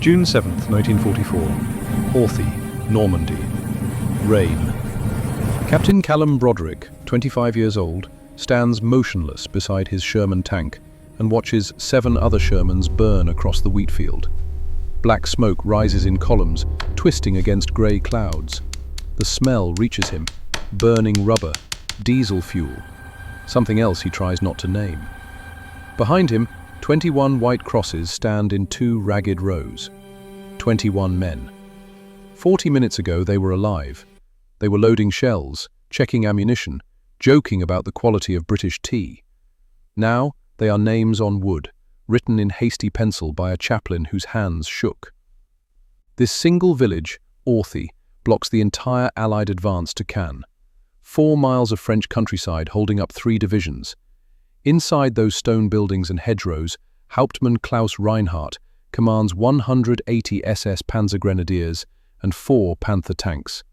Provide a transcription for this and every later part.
June 7th, 1944. Outthinking, Normandy. Rain. Captain Callum Broderick, 25 years old, stands motionless beside his Sherman tank and watches 7 other Shermans burn across the wheat field. Black smoke rises in columns, twisting against grey clouds. The smell reaches him: burning rubber, diesel fuel, something else he tries not to name. Behind him, 21 white crosses stand in 2 ragged rows. 21 men. 40 minutes ago they were alive. They were loading shells, checking ammunition, joking about the quality of British tea. Now they are names on wood, written in hasty pencil by a chaplain whose hands shook. This single village, Outthinking, blocks the entire Allied advance to Caen. 4 miles of French countryside holding up 3 divisions. Inside those stone buildings and hedgerows, Hauptmann Klaus Reinhardt commands 180 SS Panzer Grenadiers and 4 Panther tanks.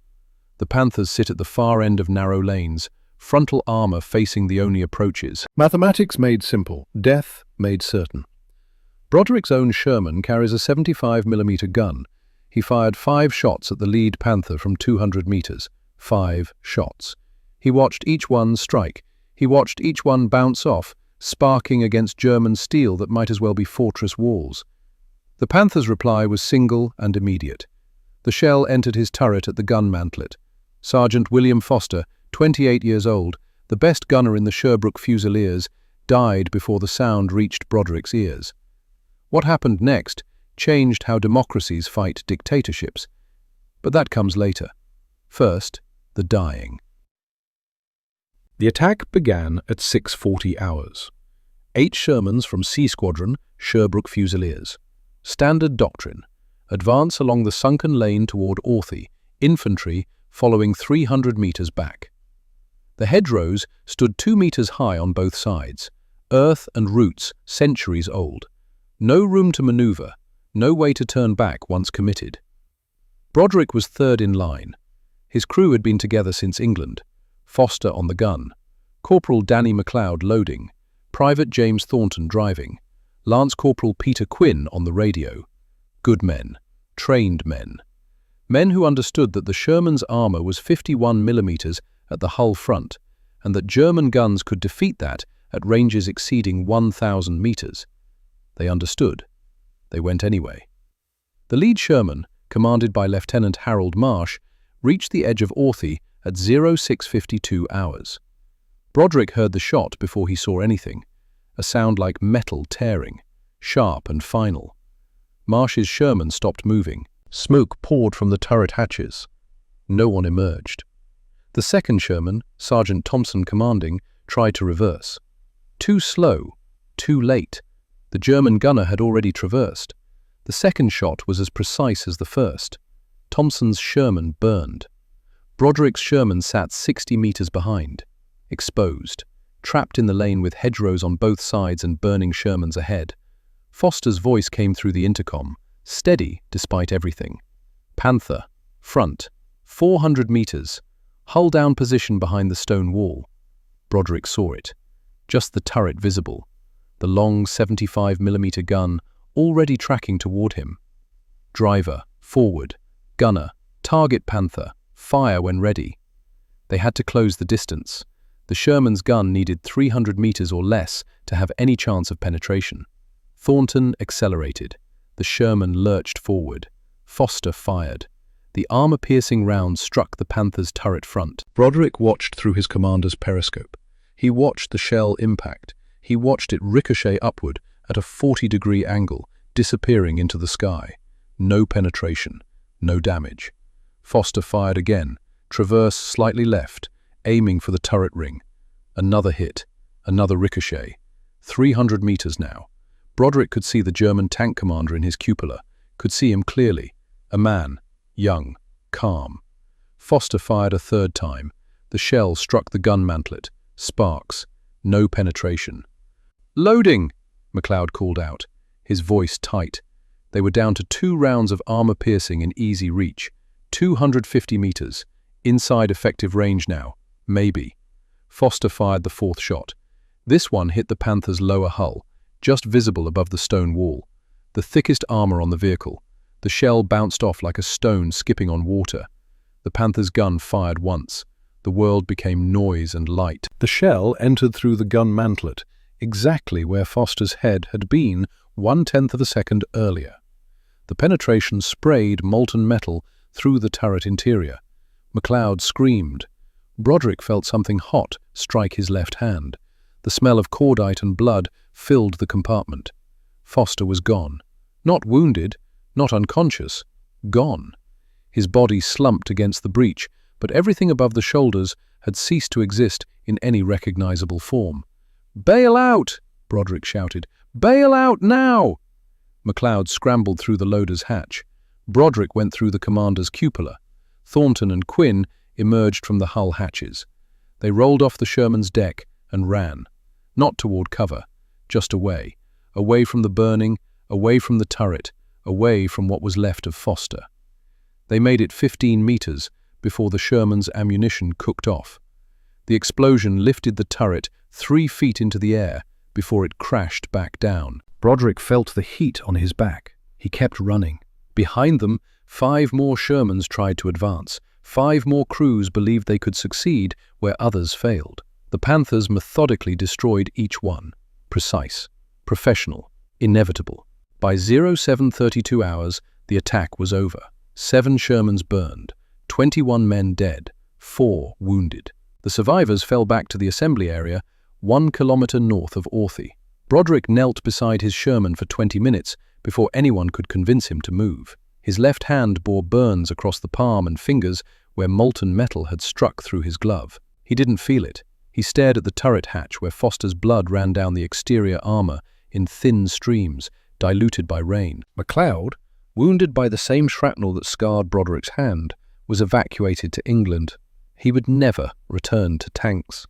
The Panthers sit at the far end of narrow lanes, frontal armor facing the only approaches. Mathematics made simple, death made certain. Broderick's own Sherman carries a 75mm gun. He fired 5 shots at the lead Panther from 200 meters. 5 shots. He watched each one strike. He watched each one bounce off, sparking against German steel that might as well be fortress walls. The Panther's reply was single and immediate. The shell entered his turret at the gun mantlet. Sergeant William Foster, 28 years old, the best gunner in the Sherbrooke Fusiliers, died before the sound reached Broderick's ears. What happened next changed how democracies fight dictatorships. But that comes later. First, the dying. The attack began at 6:40 hours. 8 Shermans from C Squadron, Sherbrooke Fusiliers. Standard doctrine: advance along the sunken lane toward Outthinking, infantry following 300 meters back. The hedgerows stood 2 meters high on both sides, earth and roots centuries old. No room to maneuver, no way to turn back once committed. Broderick was third in line. His crew had been together since England. Foster on the gun, Corporal Danny MacLeod loading, Private James Thornton driving, Lance Corporal Peter Quinn on the radio. Good men, trained men. Men who understood that the Sherman's armor was 51mm at the hull front, and that German guns could defeat that at ranges exceeding 1,000 meters. They understood. They went anyway. The lead Sherman, commanded by Lieutenant Harold Marsh, reached the edge of Outthinking at 06:52 hours. Broderick heard the shot before he saw anything, a sound like metal tearing, sharp and final. Marsh's Sherman stopped moving. Smoke poured from the turret hatches. No one emerged. The second Sherman, Sergeant Thompson commanding, tried to reverse. Too slow, too late. The German gunner had already traversed. The second shot was as precise as the first. Thompson's Sherman burned. Broderick's Sherman sat 60 meters behind, exposed, trapped in the lane with hedgerows on both sides and burning Shermans ahead. Foster's voice came through the intercom, steady despite everything. Panther, front, 400 meters, hull down position behind the stone wall. Broderick saw it, just the turret visible, the long 75mm gun already tracking toward him. Driver, forward, gunner, target Panther, fire when ready. They had to close the distance. The Sherman's gun needed 300 meters or less to have any chance of penetration. Thornton accelerated. The Sherman lurched forward. Foster fired. The armor-piercing round struck the Panther's turret front. Broderick watched through his commander's periscope. He watched the shell impact. He watched it ricochet upward at a 40-degree angle, disappearing into the sky. No penetration, no damage. Foster fired again, traverse slightly left, aiming for the turret ring. Another hit, another ricochet. 300 meters now. Broderick could see the German tank commander in his cupola, could see him clearly. A man, young, calm. Foster fired a third time. The shell struck the gun mantlet. Sparks. No penetration. "Loading!" MacLeod called out, his voice tight. They were down to 2 rounds of armor-piercing in easy reach. 250 meters. Inside effective range now. Maybe. Foster fired the 4th shot. This one hit the Panther's lower hull, just visible above the stone wall. The thickest armor on the vehicle. The shell bounced off like a stone skipping on water. The Panther's gun fired once. The world became noise and light. The shell entered through the gun mantlet, exactly where Foster's head had been 1/10 of a second earlier. The penetration sprayed molten metal through the turret interior. MacLeod screamed. Broderick felt something hot strike his left hand. The smell of cordite and blood filled the compartment. Foster was gone. Not wounded, not unconscious. Gone. His body slumped against the breech, but everything above the shoulders had ceased to exist in any recognizable form. "Bail out!" Broderick shouted. "Bail out now!" MacLeod scrambled through the loader's hatch. Broderick went through the commander's cupola. Thornton and Quinn emerged from the hull hatches. They rolled off the Sherman's deck and ran. Not toward cover, just away. Away from the burning, away from the turret, away from what was left of Foster. They made it 15 meters before the Sherman's ammunition cooked off. The explosion lifted the turret 3 feet into the air before it crashed back down. Broderick felt the heat on his back. He kept running. Behind them, 5 more Shermans tried to advance. 5 more crews believed they could succeed where others failed. The Panthers methodically destroyed each one. Precise, professional, inevitable. By 07:32 hours, the attack was over. 7 Shermans burned, 21 men dead, 4 wounded. The survivors fell back to the assembly area 1 kilometer north of Outthinking. Broderick knelt beside his Sherman for 20 minutes before anyone could convince him to move. His left hand bore burns across the palm and fingers where molten metal had struck through his glove. He didn't feel it. He stared at the turret hatch where Foster's blood ran down the exterior armor in thin streams, diluted by rain. MacLeod, wounded by the same shrapnel that scarred Broderick's hand, was evacuated to England. He would never return to tanks.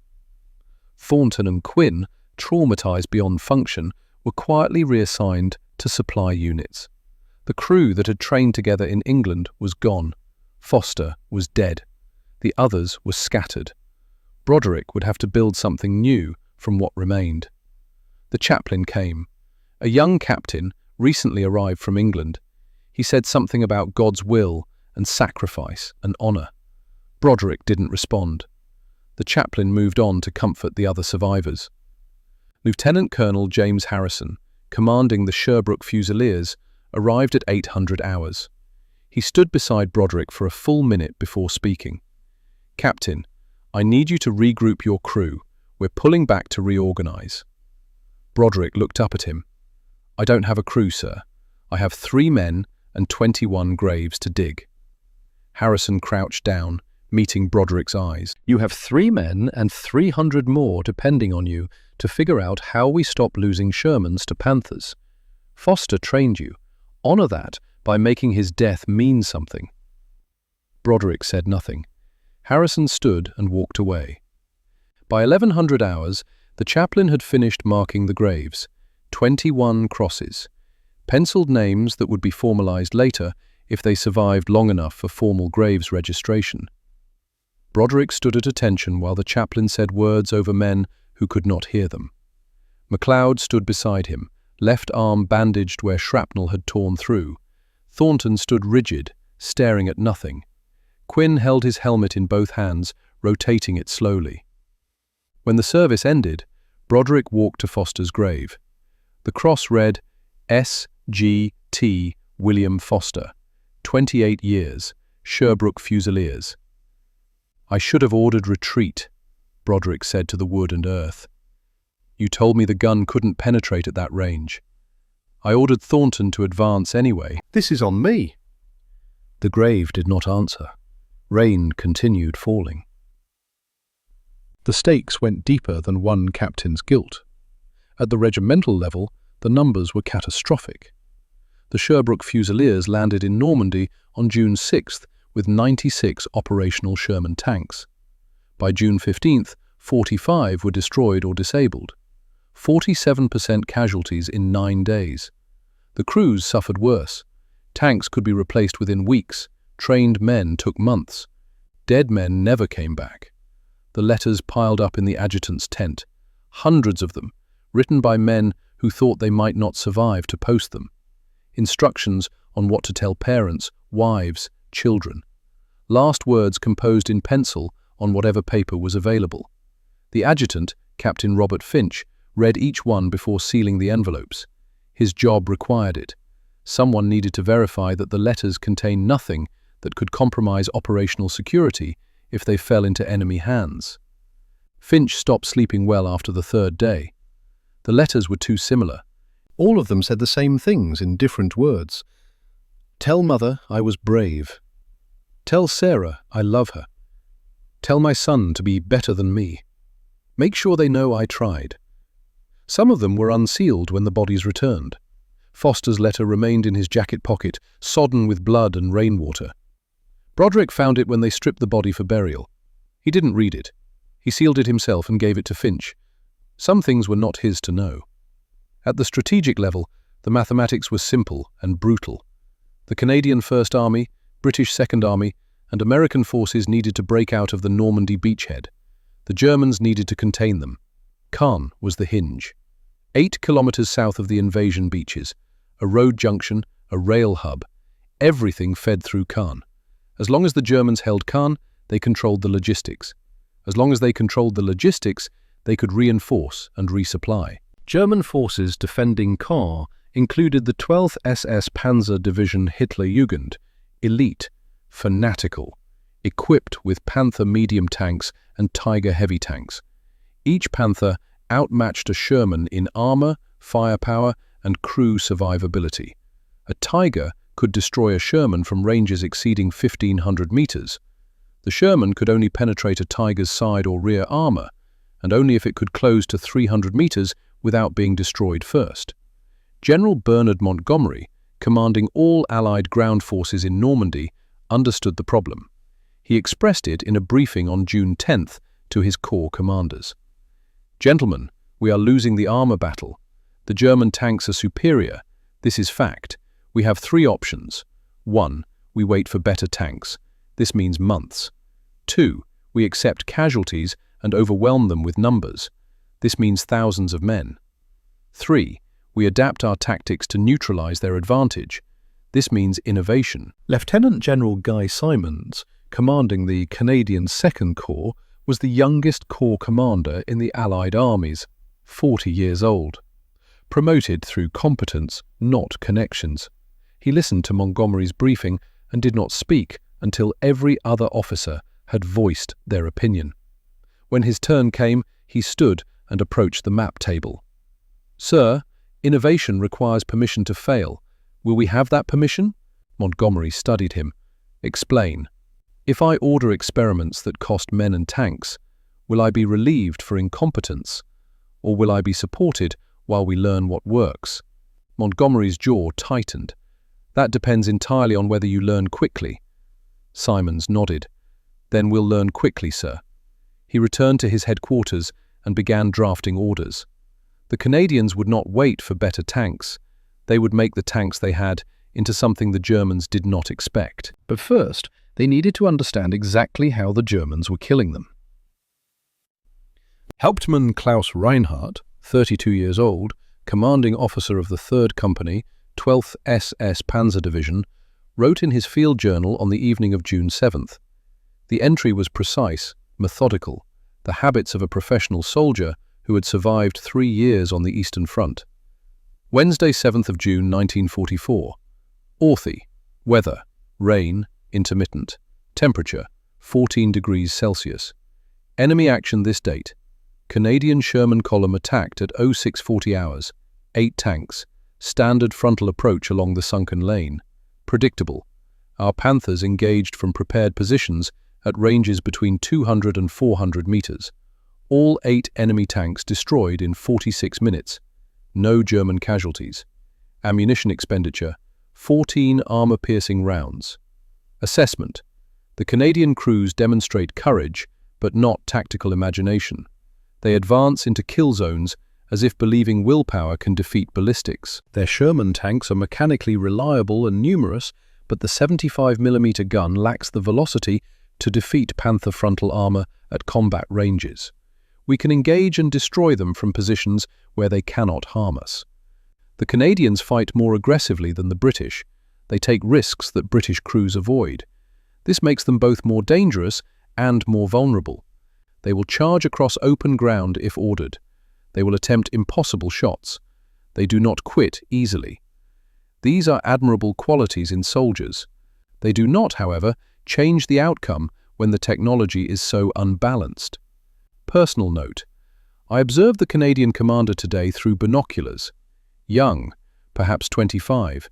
Thornton and Quinn, traumatized beyond function, were quietly reassigned to supply units. The crew that had trained together in England was gone. Foster was dead. The others were scattered. Broderick would have to build something new from what remained. The chaplain came. A young captain, recently arrived from England. He said something about God's will and sacrifice and honor. Broderick didn't respond. The chaplain moved on to comfort the other survivors. Lieutenant Colonel James Harrison, commanding the Sherbrooke Fusiliers, arrived at 800 hours. He stood beside Broderick for a full minute before speaking. "Captain, I need you to regroup your crew. We're pulling back to reorganize." Broderick looked up at him. "I don't have a crew, sir. I have 3 men and 21 graves to dig." Harrison crouched down, meeting Broderick's eyes. "You have 3 men and 300 more depending on you to figure out how we stop losing Shermans to Panthers. Foster trained you. Honor that by making his death mean something." Broderick said nothing. Harrison stood and walked away. By 1100 hours, the chaplain had finished marking the graves. 21 crosses. Penciled names that would be formalized later if they survived long enough for formal graves registration. Broderick stood at attention while the chaplain said words over men who could not hear them. MacLeod stood beside him, left arm bandaged where shrapnel had torn through. Thornton stood rigid, staring at nothing. Quinn held his helmet in both hands, rotating it slowly. When the service ended, Broderick walked to Foster's grave. The cross read, S.G.T. William Foster, 28 years, Sherbrooke Fusiliers. "I should have ordered retreat," Broderick said to the wood and earth. "You told me the gun couldn't penetrate at that range. I ordered Thornton to advance anyway. This is on me." The grave did not answer. Rain continued falling. The stakes went deeper than one captain's guilt. At the regimental level, the numbers were catastrophic. The Sherbrooke Fusiliers landed in Normandy on June 6th with 96 operational Sherman tanks. By June 15th, 45 were destroyed or disabled. 47% casualties in 9 days. The crews suffered worse. Tanks could be replaced within weeks. Trained men took months. Dead men never came back. The letters piled up in the adjutant's tent, hundreds of them, written by men who thought they might not survive to post them. instructions on what to tell parents, wives, children. Last words composed in pencil on whatever paper was available. The adjutant, Captain Robert Finch, read each one before sealing the envelopes. His job required it. Someone needed to verify that the letters contained nothing that could compromise operational security if they fell into enemy hands. Finch stopped sleeping well after the third day. The letters were too similar. All of them said the same things in different words. Tell Mother I was brave. Tell Sarah I love her. Tell my son to be better than me. Make sure they know I tried. Some of them were unsealed when the bodies returned. Foster's letter remained in his jacket pocket, sodden with blood and rainwater. Broderick found it when they stripped the body for burial. He didn't read it. He sealed it himself and gave it to Finch. Some things were not his to know. At the strategic level, the mathematics was simple and brutal. The Canadian First Army, British Second Army, and American forces needed to break out of the Normandy beachhead. The Germans needed to contain them. Caen was the hinge. 8 kilometers south of the invasion beaches, a road junction, a rail hub. Everything fed through Caen. As long as the Germans held Caen, they controlled the logistics. As long as they controlled the logistics, they could reinforce and resupply. German forces defending Caen included the 12th SS Panzer Division Hitlerjugend, elite, fanatical, equipped with Panther medium tanks and Tiger heavy tanks. Each Panther outmatched a Sherman in armor, firepower, and crew survivability. A Tiger could destroy a Sherman from ranges exceeding 1,500 meters. The Sherman could only penetrate a Tiger's side or rear armor, and only if it could close to 300 meters without being destroyed first. General Bernard Montgomery, commanding all Allied ground forces in Normandy, understood the problem. He expressed it in a briefing on June 10th to his corps commanders. Gentlemen, we are losing the armor battle. The German tanks are superior. This is fact. We have 3 options. 1. We wait for better tanks. This means months. 2. We accept casualties and overwhelm them with numbers. This means thousands of men. 3. We adapt our tactics to neutralize their advantage. This means innovation. Lieutenant General Guy Simons, commanding the Canadian Second Corps, was the youngest corps commander in the Allied armies, 40 years old. Promoted through competence, not connections. He listened to Montgomery's briefing and did not speak until every other officer had voiced their opinion. When his turn came, he stood and approached the map table. Sir, innovation requires permission to fail. Will we have that permission? Montgomery studied him. Explain. If I order experiments that cost men and tanks, will I be relieved for incompetence? Or will I be supported while we learn what works? Montgomery's jaw tightened. That depends entirely on whether you learn quickly. Simons nodded. Then we'll learn quickly, sir. He returned to his headquarters and began drafting orders. The Canadians would not wait for better tanks. They would make the tanks they had into something the Germans did not expect. But first, they needed to understand exactly how the Germans were killing them. Hauptmann Klaus Reinhardt, 32 years old, commanding officer of the 3rd Company, 12th SS Panzer Division, wrote in his field journal on the evening of June 7th. The entry was precise, methodical, the habits of a professional soldier who had survived 3 years on the Eastern Front. Wednesday, 7th of June, 1944. Outhie. Weather. Rain. Intermittent. Temperature. 14 degrees Celsius. Enemy action this date. Canadian Sherman column attacked at 0640 hours. 8 tanks. Standard frontal approach along the sunken lane. Predictable. Our Panthers engaged from prepared positions at ranges between 200 and 400 meters. All 8 enemy tanks destroyed in 46 minutes. No German casualties. Ammunition expenditure, 14 armor-piercing rounds. Assessment. The Canadian crews demonstrate courage, but not tactical imagination. They advance into kill zones as if believing willpower can defeat ballistics. Their Sherman tanks are mechanically reliable and numerous, but the 75mm gun lacks the velocity to defeat Panther frontal armor at combat ranges. We can engage and destroy them from positions where they cannot harm us. The Canadians fight more aggressively than the British. They take risks that British crews avoid. This makes them both more dangerous and more vulnerable. They will charge across open ground if ordered. They will attempt impossible shots. They do not quit easily. These are admirable qualities in soldiers. They do not, however, change the outcome when the technology is so unbalanced. Personal note: I observed the Canadian commander today through binoculars. Young, perhaps 25,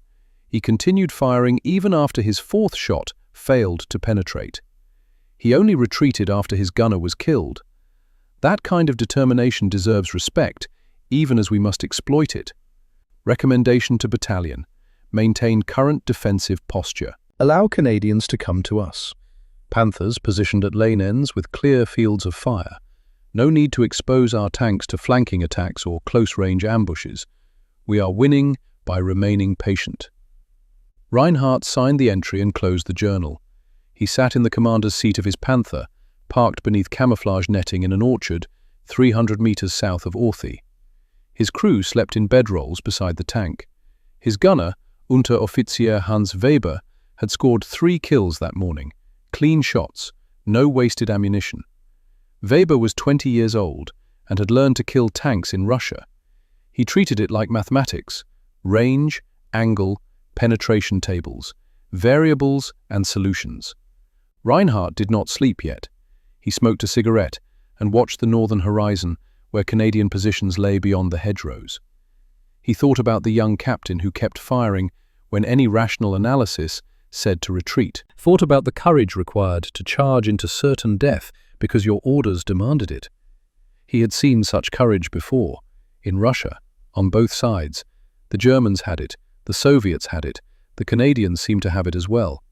he continued firing even after his fourth shot failed to penetrate. He only retreated after his gunner was killed. That kind of determination deserves respect, even as we must exploit it. Recommendation to battalion: maintain current defensive posture. Allow Canadians to come to us. Panthers positioned at lane ends with clear fields of fire. No need to expose our tanks to flanking attacks or close-range ambushes. We are winning by remaining patient. Reinhardt signed the entry and closed the journal. He sat in the commander's seat of his Panther, parked beneath camouflage netting in an orchard 300 meters south of Outthinking. His crew slept in bedrolls beside the tank. His gunner, Unteroffizier Hans Weber, had scored 3 kills that morning. Clean shots, no wasted ammunition. Weber was 20 years old and had learned to kill tanks in Russia. He treated it like mathematics: range, angle, penetration tables, variables and solutions. Reinhardt did not sleep yet. He smoked a cigarette and watched the northern horizon where Canadian positions lay beyond the hedgerows. He thought about the young captain who kept firing when any rational analysis said to retreat. Thought about the courage required to charge into certain death because your orders demanded it. He had seen such courage before, in Russia, on both sides. The Germans had it, the Soviets had it, the Canadians seemed to have it as well.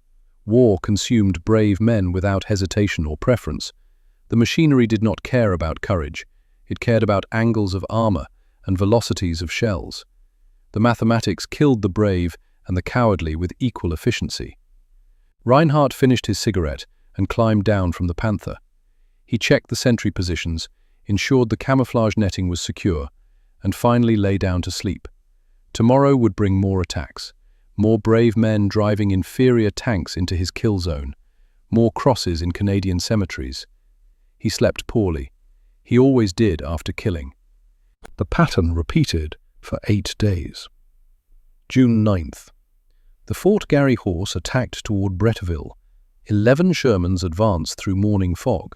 War consumed brave men without hesitation or preference. The machinery did not care about courage. It cared about angles of armor and velocities of shells. The mathematics killed the brave and the cowardly with equal efficiency. Reinhardt finished his cigarette and climbed down from the Panther. He checked the sentry positions, ensured the camouflage netting was secure, and finally lay down to sleep. Tomorrow would bring more attacks, more brave men driving inferior tanks into his kill zone, more crosses in Canadian cemeteries. He slept poorly. He always did after killing. The pattern repeated for 8 days. June 9th. The Fort Garry Horse attacked toward Bretteville. 11 Shermans advanced through morning fog.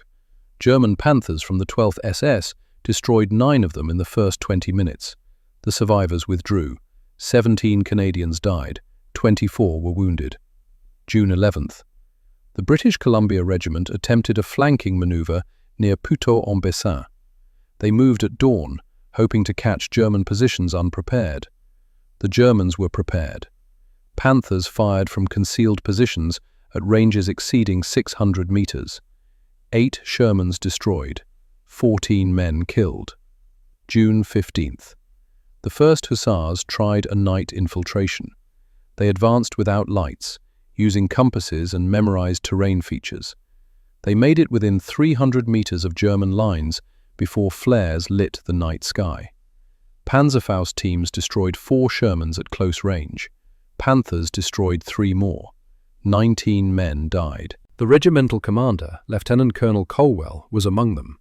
German Panthers from the 12th SS destroyed 9 of them in the first 20 minutes. The survivors withdrew. 17 Canadians died. 24 were wounded. June 11th. The British Columbia Regiment attempted a flanking maneuver near Puteaux-en-Bessin. They moved at dawn, hoping to catch German positions unprepared. The Germans were prepared. Panthers fired from concealed positions at ranges exceeding 600 meters. 8 Shermans destroyed. 14 men killed. June 15th. The 1st Hussars tried a night infiltration. They advanced without lights, using compasses and memorized terrain features. They made it within 300 meters of German lines before flares lit the night sky. Panzerfaust teams destroyed 4 Shermans at close range. Panthers destroyed 3 more. 19 men died. The regimental commander, Lieutenant Colonel Colwell, was among them.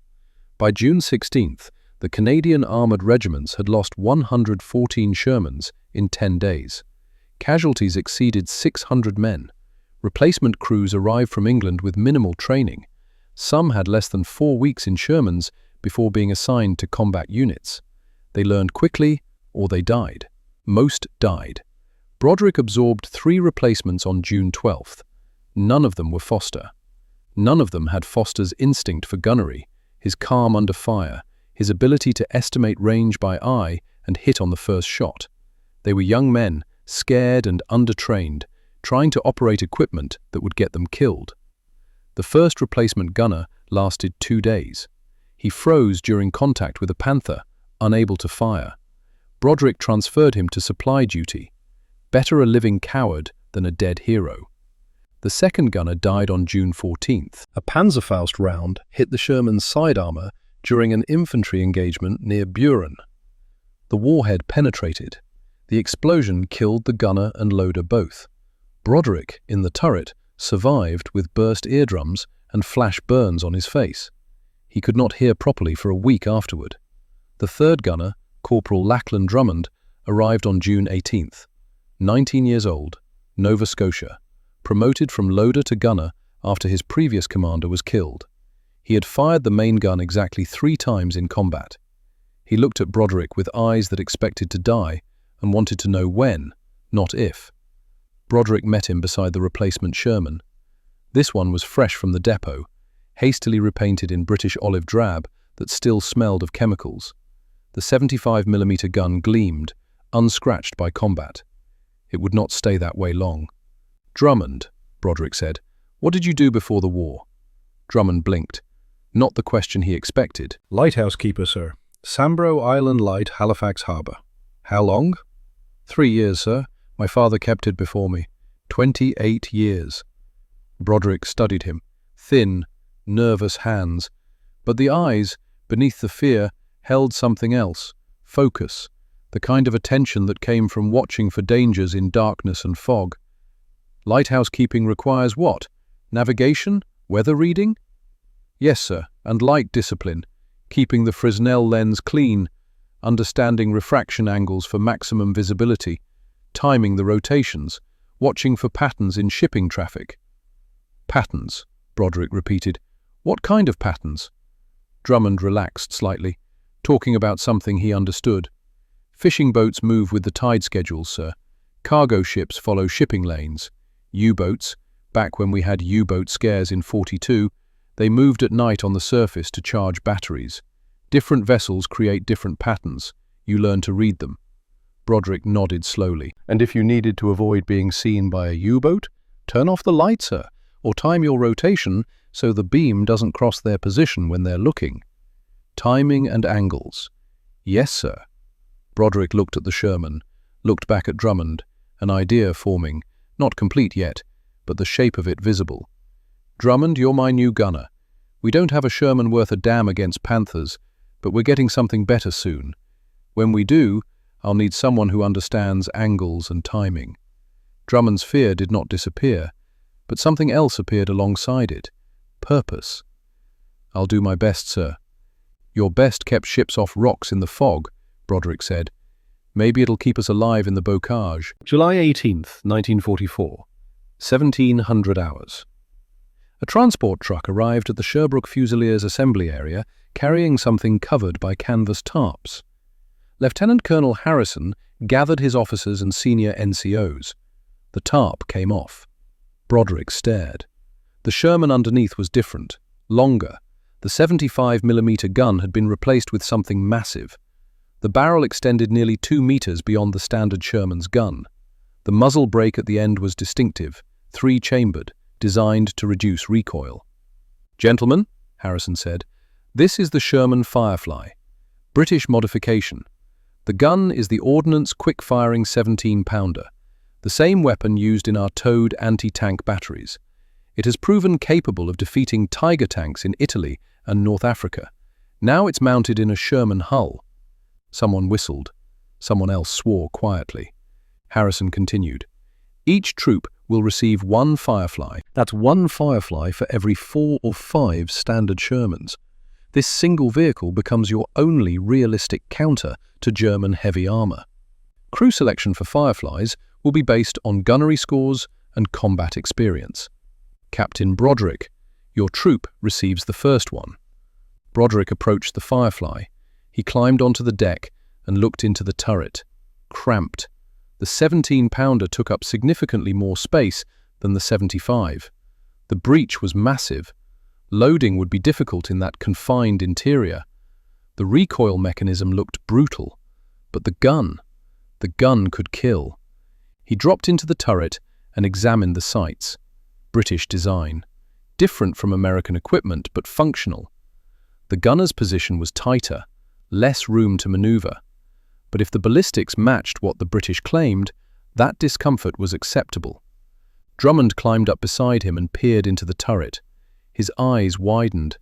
By June 16th, the Canadian armoured regiments had lost 114 Shermans in 10 days. Casualties exceeded 600 men. Replacement crews arrived from England with minimal training. Some had less than 4 weeks in Shermans before being assigned to combat units. They learned quickly, or they died. Most died. Broderick absorbed 3 replacements on June 12th. None of them were Foster. None of them had Foster's instinct for gunnery, his calm under fire, his ability to estimate range by eye and hit on the first shot. They were young men, scared and undertrained, trying to operate equipment that would get them killed. The first replacement gunner lasted 2 days. He froze during contact with a Panther, unable to fire. Broderick transferred him to supply duty. Better a living coward than a dead hero. The second gunner died on June 14th. A Panzerfaust round hit the Sherman's side armor during an infantry engagement near Buren. The warhead penetrated. The explosion killed the gunner and loader both. Broderick, in the turret, survived with burst eardrums and flash burns on his face. He could not hear properly for a week afterward. The third gunner, Corporal Lachlan Drummond, arrived on June 18th. 19 years old, Nova Scotia, promoted from loader to gunner after his previous commander was killed. He had fired the main gun exactly 3 times in combat. He looked at Broderick with eyes that expected to die and wanted to know when, not if. Broderick met him beside the replacement Sherman. This one was fresh from the depot, hastily repainted in British olive drab that still smelled of chemicals. The 75mm gun gleamed, unscratched by combat. It would not stay that way long. "Drummond," Broderick said, "what did you do before the war?" Drummond blinked. Not the question he expected. "Lighthouse keeper, sir. Sambro Island Light, Halifax Harbour." "How long?" 3 years, sir. My father kept it before me. 28 years. Broderick studied him. Thin, nervous hands. But the eyes, beneath the fear, held something else. Focus. The kind of attention that came from watching for dangers in darkness and fog. "Lighthouse keeping requires what? Navigation? Weather reading?" "Yes, sir, and light discipline. Keeping the Fresnel lens clean, understanding refraction angles for maximum visibility, timing the rotations, watching for patterns in shipping traffic." "Patterns," Broderick repeated. "What kind of patterns?" Drummond relaxed slightly, talking about something he understood. "Fishing boats move with the tide schedules, sir. Cargo ships follow shipping lanes. U-boats, back when we had U-boat scares in '42, they moved at night on the surface to charge batteries. Different vessels create different patterns. You learn to read them." Broderick nodded slowly. "And if you needed to avoid being seen by a U-boat, turn off the light, sir, or time your rotation so the beam doesn't cross their position when they're looking. Timing and angles." "Yes, sir." Broderick looked at the Sherman, looked back at Drummond, an idea forming, not complete yet, but the shape of it visible. "Drummond, you're my new gunner. We don't have a Sherman worth a damn against Panthers, but we're getting something better soon. When we do, I'll need someone who understands angles and timing." Drummond's fear did not disappear, but something else appeared alongside it. Purpose. "I'll do my best, sir." "Your best kept ships off rocks in the fog," Broderick said. "Maybe it'll keep us alive in the Bocage." July 18th, 1944. 1700 hours. A transport truck arrived at the Sherbrooke Fusiliers assembly area carrying something covered by canvas tarps. Lieutenant Colonel Harrison gathered his officers and senior NCOs. The tarp came off. Broderick stared. The Sherman underneath was different, longer. The 75mm gun had been replaced with something massive. The barrel extended nearly 2 meters beyond the standard Sherman's gun. The muzzle brake at the end was distinctive, 3-chambered, designed to reduce recoil. "Gentlemen," Harrison said, "this is the Sherman Firefly. British modification. The gun is the Ordnance quick-firing 17-pounder, the same weapon used in our towed anti-tank batteries. It has proven capable of defeating Tiger tanks in Italy and North Africa. Now it's mounted in a Sherman hull." Someone whistled. Someone else swore quietly. Harrison continued. "Each troop will receive 1 Firefly. That's 1 Firefly for every 4 or 5 standard Shermans. This single vehicle becomes your only realistic counter to German heavy armor. Crew selection for Fireflies will be based on gunnery scores and combat experience. Captain Broderick, your troop receives the first one." Broderick approached the Firefly. He climbed onto the deck and looked into the turret. Cramped. The 17-pounder took up significantly more space than the 75. The breach was massive. Loading would be difficult in that confined interior. The recoil mechanism looked brutal. But the gun could kill. He dropped into the turret and examined the sights. British design. Different from American equipment, but functional. The gunner's position was tighter, less room to maneuver. But if the ballistics matched what the British claimed, that discomfort was acceptable. Drummond climbed up beside him and peered into the turret. His eyes widened.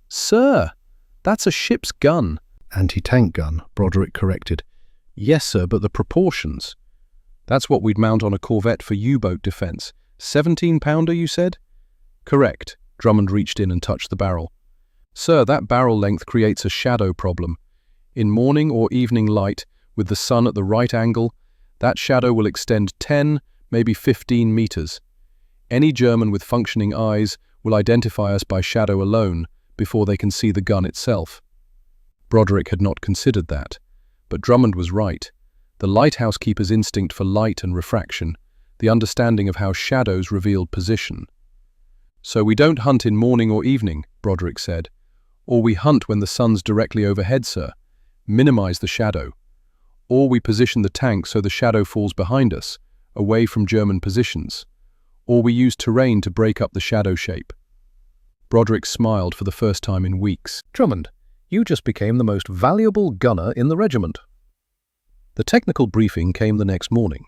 "Sir, that's a ship's gun." "Anti-tank gun," Broderick corrected. Yes, sir, but the proportions. That's what we'd mount on a corvette for U-boat defense. 17-pounder, you said? Correct. Drummond reached in and touched the barrel. Sir, that barrel length creates a shadow problem. In morning or evening light, with the sun at the right angle, that shadow will extend 10, maybe 15 meters. Any German with functioning eyes will identify us by shadow alone before they can see the gun itself. Broderick had not considered that, but Drummond was right. The lighthouse keeper's instinct for light and refraction, the understanding of how shadows revealed position. So we don't hunt in morning or evening, Broderick said. Or we hunt when the sun's directly overhead, sir. Minimize the shadow. Or we position the tank so the shadow falls behind us, away from German positions. Or we use terrain to break up the shadow shape. Broderick smiled for the first time in weeks. Drummond, you just became the most valuable gunner in the regiment. The technical briefing came the next morning.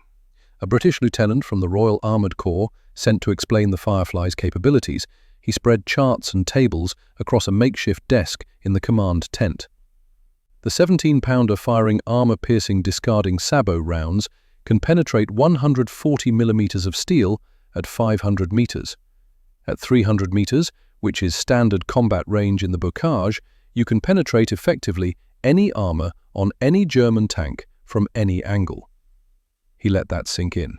A British lieutenant from the Royal Armoured Corps, sent to explain the Firefly's capabilities, he spread charts and tables across a makeshift desk in the command tent. The 17-pounder firing armour-piercing discarding sabot rounds can penetrate 140 millimeters of steel at 500 meters. At 300 meters, which is standard combat range in the Bocage, you can penetrate effectively any armour on any German tank from any angle. He let that sink in.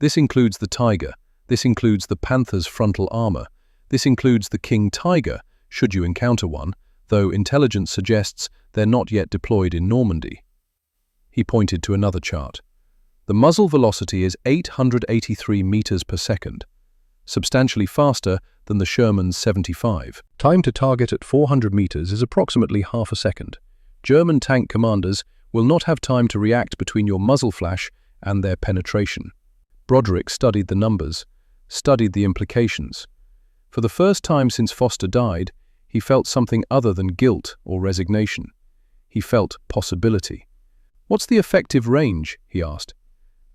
This includes the Tiger, this includes the Panther's frontal armour, this includes the King Tiger, should you encounter one, though intelligence suggests they're not yet deployed in Normandy. He pointed to another chart. The muzzle velocity is 883 meters per second, substantially faster than the Sherman's 75. Time to target at 400 meters is approximately half a second. German tank commanders will not have time to react between your muzzle flash and their penetration. Broderick studied the numbers, studied the implications. For the first time since Foster died, he felt something other than guilt or resignation. He felt possibility. What's the effective range, he asked.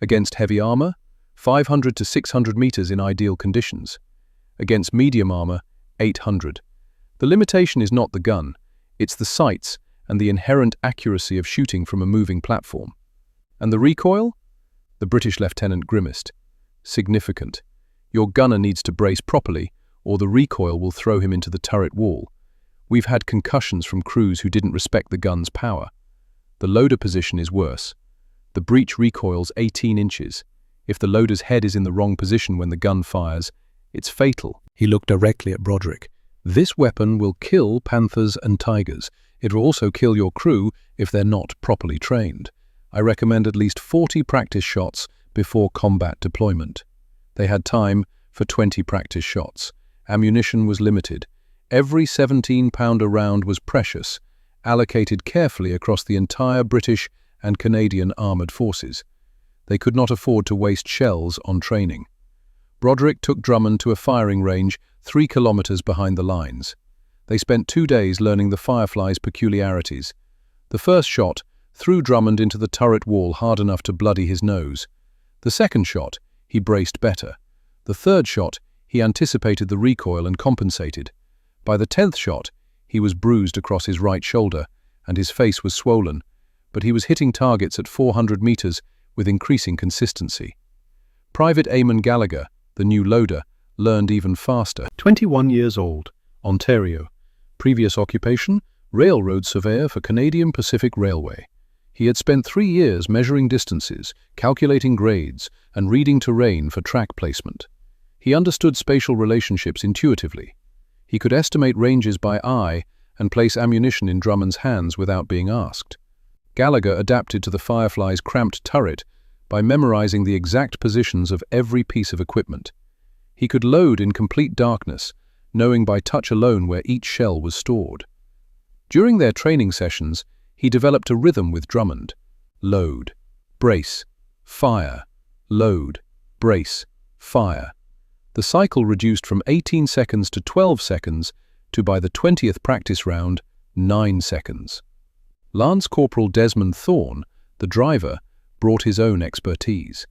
Against heavy armor, 500 to 600 meters in ideal conditions. Against medium armor, 800. The limitation is not the gun, it's the sights and the inherent accuracy of shooting from a moving platform. And the recoil? The British lieutenant grimaced. Significant. Your gunner needs to brace properly, or the recoil will throw him into the turret wall. We've had concussions from crews who didn't respect the gun's power. The loader position is worse. The breech recoils 18 inches. If the loader's head is in the wrong position when the gun fires, it's fatal. He looked directly at Broderick. This weapon will kill Panthers and Tigers. It will also kill your crew if they're not properly trained. I recommend at least 40 practice shots before combat deployment. They had time for 20 practice shots. Ammunition was limited. Every 17-pounder round was precious, allocated carefully across the entire British and Canadian armoured forces. They could not afford to waste shells on training. Broderick took Drummond to a firing range 3 kilometers behind the lines. They spent 2 days learning the Firefly's peculiarities. The first shot threw Drummond into the turret wall hard enough to bloody his nose. The second shot, he braced better. The third shot, he anticipated the recoil and compensated. By the 10th shot, he was bruised across his right shoulder, and his face was swollen, but he was hitting targets at 400 meters with increasing consistency. Private Eamon Gallagher, the new loader, learned even faster. 21 years old, Ontario. Previous occupation, railroad surveyor for Canadian Pacific Railway. He had spent 3 years measuring distances, calculating grades, and reading terrain for track placement. He understood spatial relationships intuitively. He could estimate ranges by eye and place ammunition in Drummond's hands without being asked. Gallagher adapted to the Firefly's cramped turret by memorizing the exact positions of every piece of equipment. He could load in complete darkness, knowing by touch alone where each shell was stored. During their training sessions, he developed a rhythm with Drummond. Load, brace, fire, load, brace, fire. The cycle reduced from 18 seconds to 12 seconds to, by the 20th practice round, 9 seconds. Lance Corporal Desmond Thorne, the driver, brought his own expertise.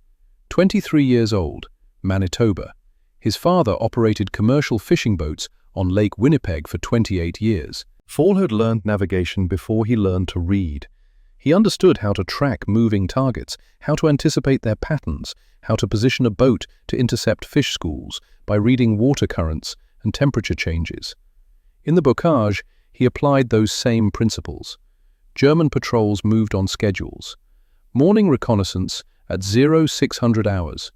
23 years old, Manitoba. His father operated commercial fishing boats on Lake Winnipeg for 28 years. Fall had learned navigation before he learned to read. He understood how to track moving targets, how to anticipate their patterns, how to position a boat to intercept fish schools by reading water currents and temperature changes. In the Bocage, he applied those same principles. German patrols moved on schedules. Morning reconnaissance at 0600 hours.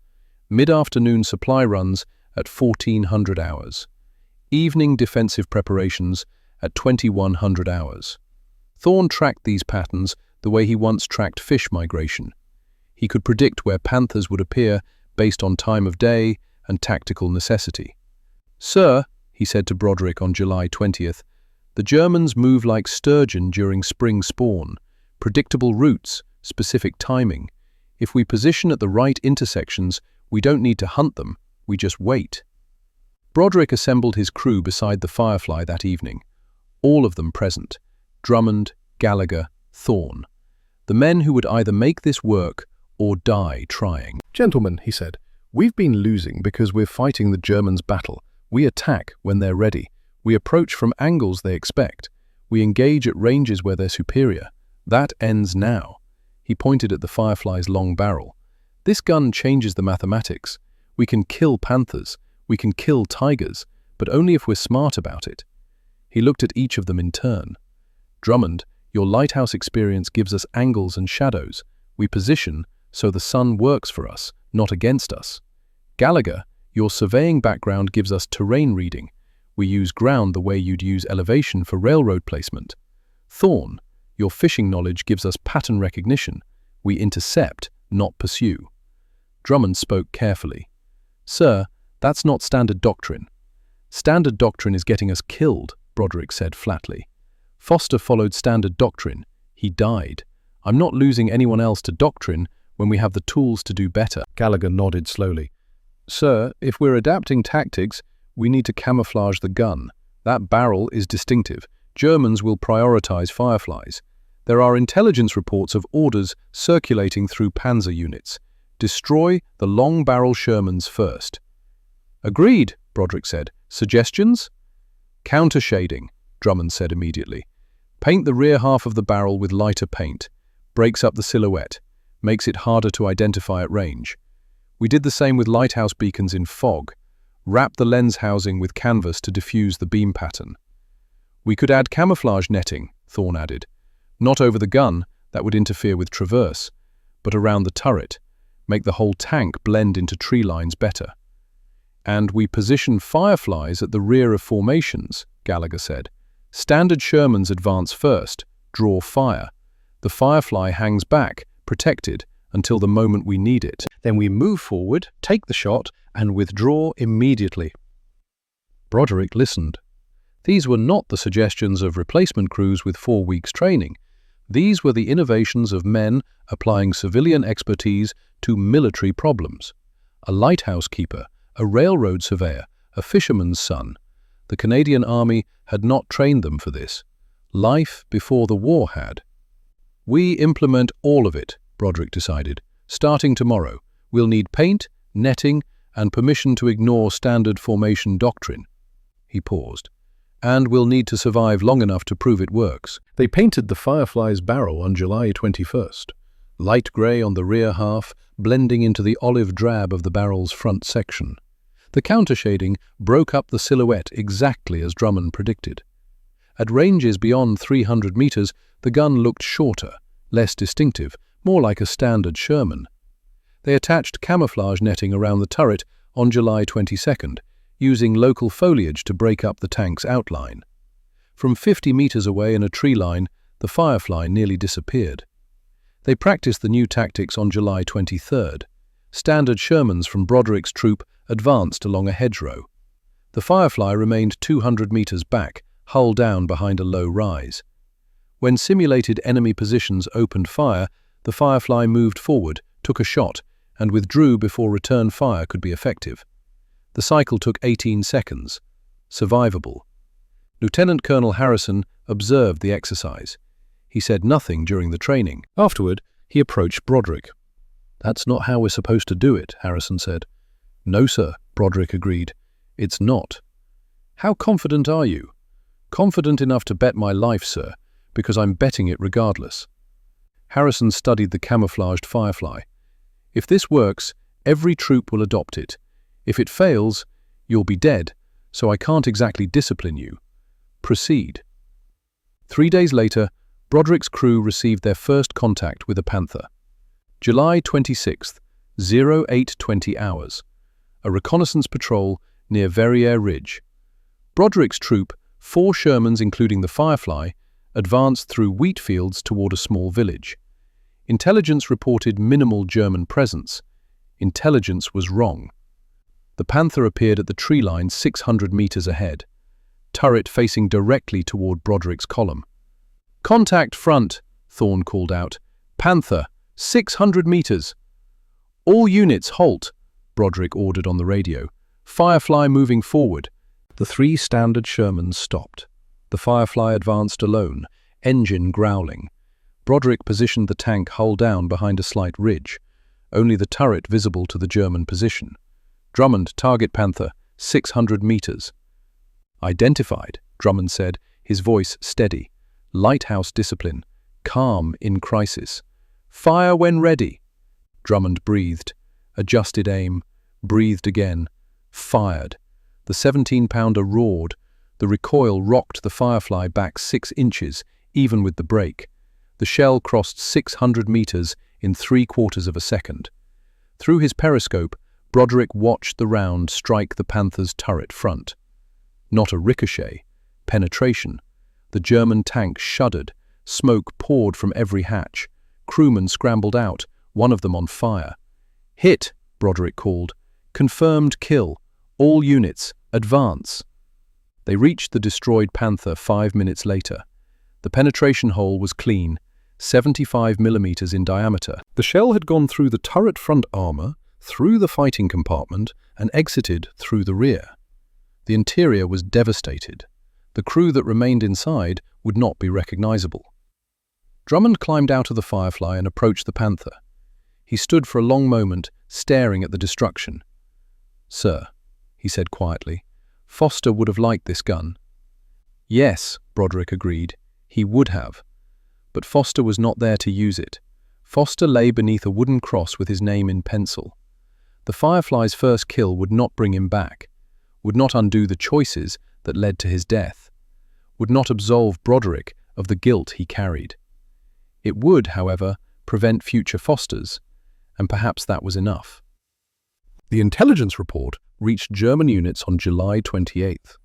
Mid-afternoon supply runs at 1400 hours. Evening defensive preparations at 2100 hours. Thorne tracked these patterns the way he once tracked fish migration. He could predict where panthers would appear based on time of day and tactical necessity. "Sir," he said to Broderick on July 20th, "the Germans move like sturgeon during spring spawn, predictable routes, specific timing. If we position at the right intersections, we don't need to hunt them, we just wait." Broderick assembled his crew beside the Firefly that evening, all of them present: Drummond, Gallagher, Thorne. The men who would either make this work or die trying. "Gentlemen," he said, "we've been losing because we're fighting the Germans' battle. We attack when they're ready. We approach from angles they expect. We engage at ranges where they're superior. That ends now." He pointed at the Firefly's long barrel. "This gun changes the mathematics. We can kill panthers. We can kill tigers, but only if we're smart about it." He looked at each of them in turn. "Drummond, your lighthouse experience gives us angles and shadows. We position so the sun works for us, not against us. Gallagher, your surveying background gives us terrain reading. We use ground the way you'd use elevation for railroad placement. Thorne, your fishing knowledge gives us pattern recognition. We intercept, not pursue." Drummond spoke carefully. "Sir, that's not standard doctrine." "Standard doctrine is getting us killed," Broderick said flatly. "Foster followed standard doctrine. He died. I'm not losing anyone else to doctrine when we have the tools to do better." Gallagher nodded slowly. "Sir, if we're adapting tactics, we need to camouflage the gun. That barrel is distinctive. Germans will prioritize Fireflies. There are intelligence reports of orders circulating through panzer units. Destroy the long-barrel Shermans first." "Agreed," Broderick said. "Suggestions?" "Counter-shading," Drummond said immediately. "Paint the rear half of the barrel with lighter paint. Breaks up the silhouette. Makes it harder to identify at range. We did the same with lighthouse beacons in fog. Wrap the lens housing with canvas to diffuse the beam pattern." "We could add camouflage netting," Thorne added. "Not over the gun, that would interfere with traverse, but around the turret. Make the whole tank blend into tree lines better." "And we position Fireflies at the rear of formations," Gallagher said. "Standard Shermans advance first, draw fire. The Firefly hangs back, protected, until the moment we need it. Then we move forward, take the shot, and withdraw immediately." Broderick listened. These were not the suggestions of replacement crews with 4 weeks training. These were the innovations of men applying civilian expertise to military problems. A lighthouse keeper, a railroad surveyor, a fisherman's son. The Canadian Army had not trained them for this. Life before the war had. "We implement all of it," Broderick decided. "Starting tomorrow, we'll need paint, netting, and permission to ignore standard formation doctrine." He paused. "And we'll need to survive long enough to prove it works." They painted the Firefly's barrel on July 21st. Light grey on the rear half, blending into the olive drab of the barrel's front section. The countershading broke up the silhouette exactly as Drummond predicted. At ranges beyond 300 meters, the gun looked shorter, less distinctive, more like a standard Sherman. They attached camouflage netting around the turret on July 22nd, using local foliage to break up the tank's outline. From 50 meters away in a tree line, the Firefly nearly disappeared. They practiced the new tactics on July 23rd. Standard Shermans from Broderick's troop advanced along a hedgerow. The Firefly remained 200 meters back, hull down behind a low rise. When simulated enemy positions opened fire, the Firefly moved forward, took a shot, and withdrew before return fire could be effective. The cycle took 18 seconds. Survivable. Lieutenant Colonel Harrison observed the exercise. He said nothing during the training. Afterward, he approached Broderick. "That's not how we're supposed to do it," Harrison said. "No, sir," Broderick agreed. "It's not." "How confident are you?" "Confident enough to bet my life, sir, because I'm betting it regardless." Harrison studied the camouflaged Firefly. If this works, every troop will adopt it. If it fails, you'll be dead, so I can't exactly discipline you. Proceed. 3 days later, Broderick's crew received their first contact with a panther. July 26th, 0820 hours. A reconnaissance patrol near Verrières Ridge. Broderick's troop, 4 Shermans including the Firefly, advanced through wheat fields toward a small village. Intelligence reported minimal German presence. Intelligence was wrong. The panther appeared at the tree line 600 meters ahead, turret facing directly toward Broderick's column. "Contact front," Thorne called out. "Panther, 600 meters." "All units halt," Broderick ordered on the radio. "Firefly moving forward." The 3 standard Shermans stopped. The Firefly advanced alone, engine growling. Broderick positioned the tank hull down behind a slight ridge, only the turret visible to the German position. "Drummond, target Panther, 600 meters." "Identified," Drummond said, his voice steady. "Lighthouse discipline. Calm in crisis. Fire when ready." Drummond breathed, adjusted aim, breathed again, fired. The 17-pounder roared. The recoil rocked the Firefly back 6 inches, even with the brake. The shell crossed 600 meters in 3/4 of a second. Through his periscope, Broderick watched the round strike the Panther's turret front. Not a ricochet, penetration. The German tank shuddered, smoke poured from every hatch. Crewmen scrambled out, one of them on fire. "Hit," Broderick called. "Confirmed kill. All units, advance." They reached the destroyed Panther 5 minutes later. The penetration hole was clean, 75 millimeters in diameter. The shell had gone through the turret front armor, through the fighting compartment, and exited through the rear. The interior was devastated. The crew that remained inside would not be recognizable. Drummond climbed out of the Firefly and approached the Panther. He stood for a long moment, staring at the destruction. "Sir," he said quietly, "Foster would have liked this gun." "Yes," Broderick agreed, "he would have. But Foster was not there to use it. Foster lay beneath a wooden cross with his name in pencil. The Firefly's first kill would not bring him back, would not undo the choices that led to his death, would not absolve Broderick of the guilt he carried. It would, however, prevent future Fosters, and perhaps that was enough. The intelligence report reached German units on July 28th,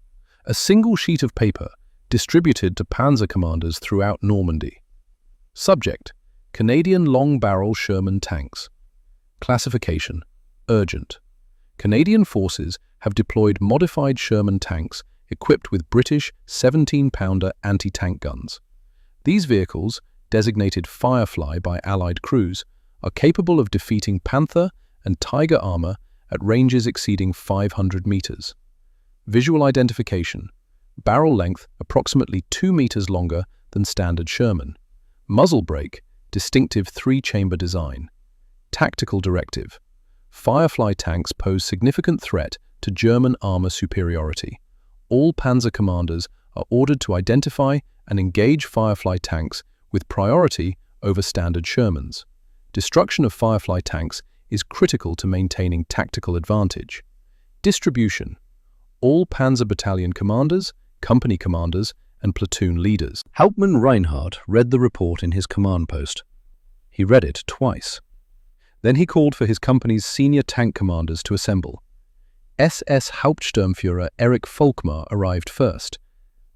a single sheet of paper distributed to panzer commanders throughout Normandy. Subject: Canadian long-barrel Sherman tanks. Classification: urgent. Canadian forces have deployed modified Sherman tanks equipped with British 17-pounder anti-tank guns. These vehicles, designated Firefly by Allied crews, are capable of defeating Panther and Tiger armor at ranges exceeding 500 meters. Visual identification: barrel length approximately 2 meters longer than standard Sherman. Muzzle brake, distinctive 3-chamber design. Tactical directive: Firefly tanks pose significant threat to German armor superiority. All panzer commanders are ordered to identify and engage Firefly tanks with priority over standard Shermans. Destruction of Firefly tanks is critical to maintaining tactical advantage. Distribution: all panzer battalion commanders, company commanders, and platoon leaders. Hauptmann Reinhardt read the report in his command post. He read it twice. Then he called for his company's senior tank commanders to assemble. SS Hauptsturmführer Erich Volkmar arrived first.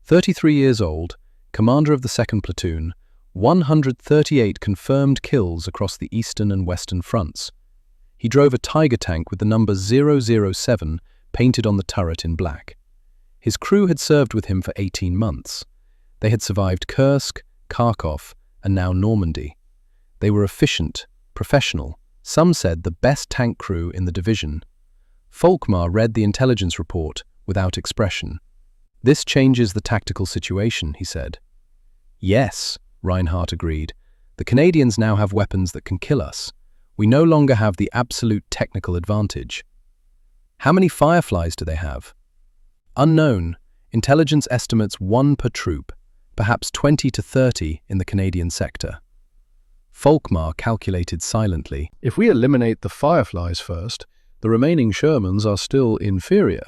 33 years old, commander of the 2nd Platoon, 138 confirmed kills across the eastern and western fronts. He drove a Tiger tank with the number 007 painted on the turret in black. His crew had served with him for 18 months. They had survived Kursk, Kharkov, and now Normandy. They were efficient, professional, some said the best tank crew in the division. Volkmar read the intelligence report without expression. "This changes the tactical situation," he said. "Yes," Reinhardt agreed. "The Canadians now have weapons that can kill us. We no longer have the absolute technical advantage." "How many Fireflies do they have?" "Unknown. Intelligence estimates 1 per troop, perhaps 20 to 30 in the Canadian sector." Volkmar calculated silently. If we eliminate the Fireflies first, the remaining Shermans are still inferior.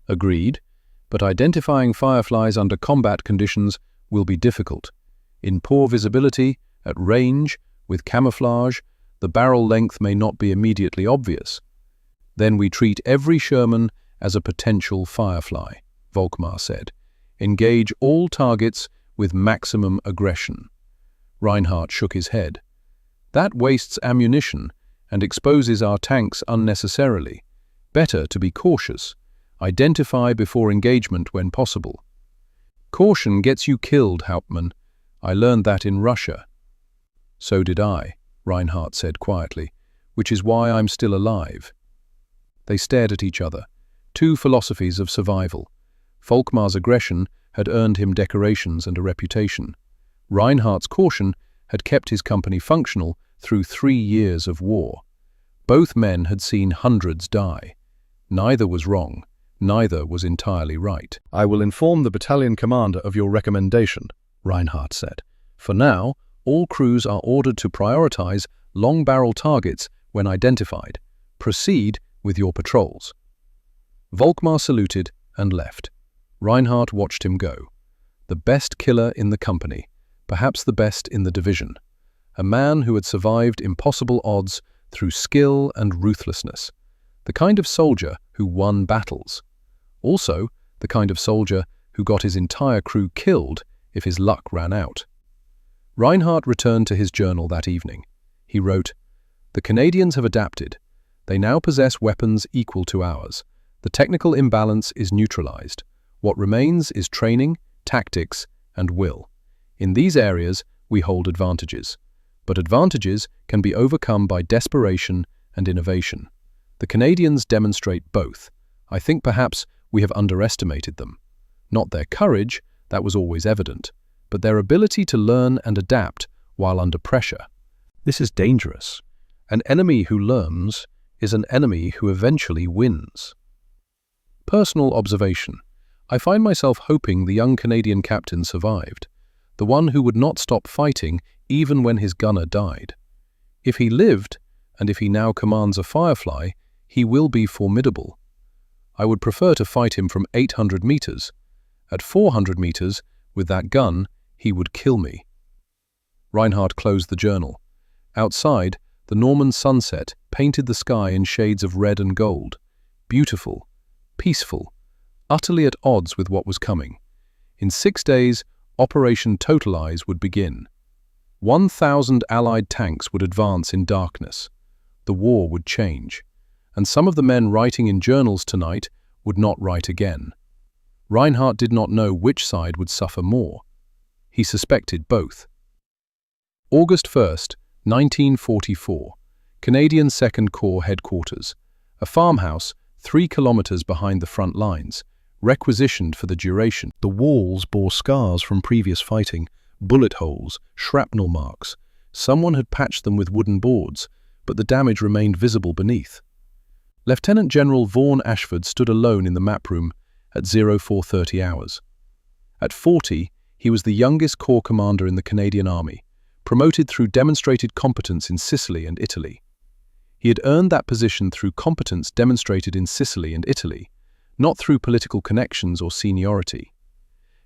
Agreed, but identifying Fireflies under combat conditions will be difficult. In poor visibility, at range, with camouflage, the barrel length may not be immediately obvious. Then we treat every Sherman as a potential Firefly, Volkmar said. Engage all targets with maximum aggression. Reinhardt shook his head. That wastes ammunition and exposes our tanks unnecessarily. Better to be cautious. Identify before engagement when possible. Caution gets you killed, Hauptmann. I learned that in Russia. So did I, Reinhardt said quietly, which is why I'm still alive. They stared at each other. Two philosophies of survival. Volkmar's aggression had earned him decorations and a reputation. Reinhardt's caution had kept his company functional through 3 years of war. Both men had seen hundreds die. Neither was wrong. Neither was entirely right. I will inform the battalion commander of your recommendation, Reinhardt said. For now, all crews are ordered to prioritize long-barrel targets when identified. Proceed with your patrols. Volkmar saluted and left. Reinhardt watched him go. The best killer in the company, perhaps the best in the division. A man who had survived impossible odds through skill and ruthlessness. The kind of soldier who won battles. Also, the kind of soldier who got his entire crew killed if his luck ran out. Reinhardt returned to his journal that evening. He wrote, "The Canadians have adapted. They now possess weapons equal to ours. The technical imbalance is neutralized. What remains is training, tactics, and will. In these areas, we hold advantages. But advantages can be overcome by desperation and innovation. The Canadians demonstrate both. I think perhaps we have underestimated them. Not their courage, that was always evident, but their ability to learn and adapt while under pressure. This is dangerous. An enemy who learns is an enemy who eventually wins." Personal observation. I find myself hoping the young Canadian captain survived, the one who would not stop fighting even when his gunner died. If he lived, and if he now commands a Firefly, he will be formidable. I would prefer to fight him from 800 meters. At 400 meters, with that gun, he would kill me. Reinhardt closed the journal. Outside, the Norman sunset painted the sky in shades of red and gold. Beautiful, peaceful, utterly at odds with what was coming. In 6 days, Operation Totalize would begin. 1,000 Allied tanks would advance in darkness. The war would change. And some of the men writing in journals tonight would not write again. Reinhardt did not know which side would suffer more. He suspected both. August 1st, 1944, Canadian 2nd Corps Headquarters, a farmhouse 3 kilometers behind the front lines, requisitioned for the duration. The walls bore scars from previous fighting, bullet holes, shrapnel marks. Someone had patched them with wooden boards, but the damage remained visible beneath. Lieutenant General Vaughan Ashford stood alone in the map room at 0430 hours. At 40, he was the youngest corps commander in the Canadian Army, promoted through demonstrated competence in Sicily and Italy. He had earned that position through competence demonstrated in Sicily and Italy, not through political connections or seniority.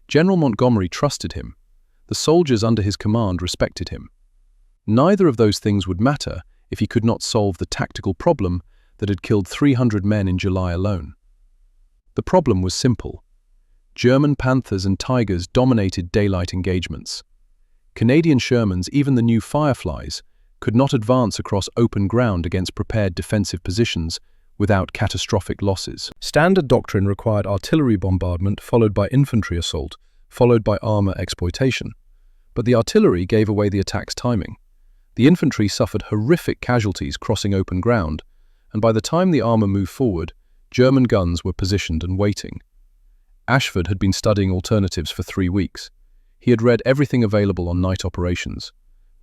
General Montgomery trusted him. The soldiers under his command respected him. Neither of those things would matter if he could not solve the tactical problem that had killed 300 men in July alone. The problem was simple. German Panthers and Tigers dominated daylight engagements. Canadian Shermans, even the new Fireflies, could not advance across open ground against prepared defensive positions without catastrophic losses. Standard doctrine required artillery bombardment followed by infantry assault, followed by armor exploitation. But the artillery gave away the attack's timing. The infantry suffered horrific casualties crossing open ground, and by the time the armor moved forward, German guns were positioned and waiting. Ashford had been studying alternatives for 3 weeks. He had read everything available on night operations.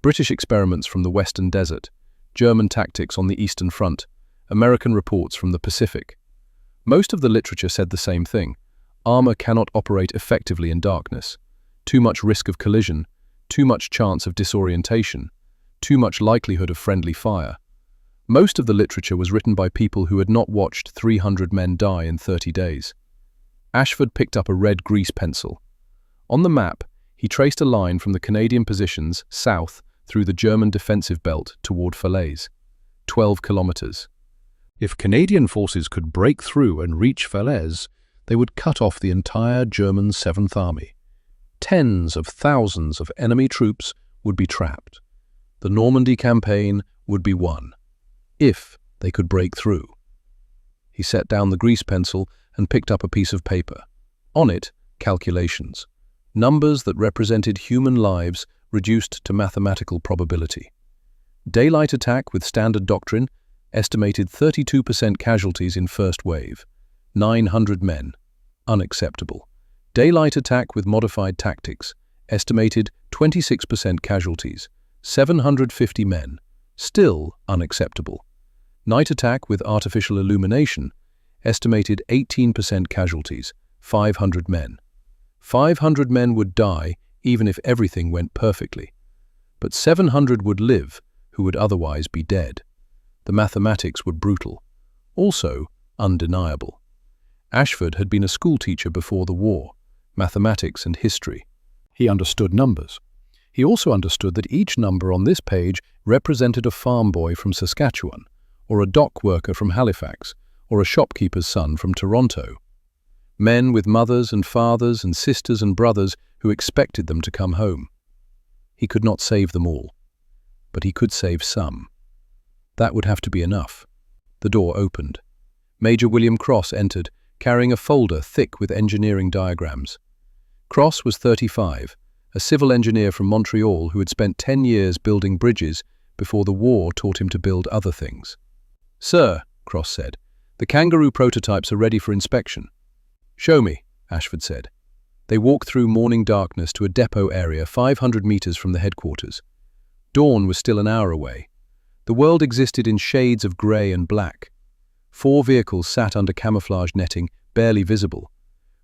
British experiments from the Western Desert, German tactics on the Eastern Front, American reports from the Pacific. Most of the literature said the same thing. Armor cannot operate effectively in darkness. Too much risk of collision, too much chance of disorientation, too much likelihood of friendly fire. Most of the literature was written by people who had not watched 300 men die in 30 days. Ashford picked up a red grease pencil. On the map, he traced a line from the Canadian positions south through the German defensive belt toward Falaise. 12 kilometers. If Canadian forces could break through and reach Falaise, they would cut off the entire German 7th Army. Tens of thousands of enemy troops would be trapped. The Normandy campaign would be won, if they could break through. He set down the grease pencil and picked up a piece of paper. On it, calculations. Numbers that represented human lives reduced to mathematical probability. Daylight attack with standard doctrine, estimated 32% casualties in first wave. 900 men. Unacceptable. Daylight attack with modified tactics, estimated 26% casualties. 750 men. Still unacceptable. Night attack with artificial illumination, estimated 18% casualties. 500 men. 500 men would die even if everything went perfectly. But 700 would live who would otherwise be dead. The mathematics were brutal, also undeniable. Ashford had been a schoolteacher before the war, mathematics and history. He understood numbers. He also understood that each number on this page represented a farm boy from Saskatchewan, or a dock worker from Halifax, or a shopkeeper's son from Toronto. Men with mothers and fathers and sisters and brothers who expected them to come home. He could not save them all, but he could save some. That would have to be enough. The door opened. Major William Cross entered, carrying a folder thick with engineering diagrams. Cross was 35, a civil engineer from Montreal who had spent 10 years building bridges before the war taught him to build other things. "Sir," Cross said, "the Kangaroo prototypes are ready for inspection." "Show me," Ashford said. They walked through morning darkness to a depot area 500 meters from the headquarters. Dawn was still an hour away. The world existed in shades of grey and black. 4 vehicles sat under camouflage netting, barely visible.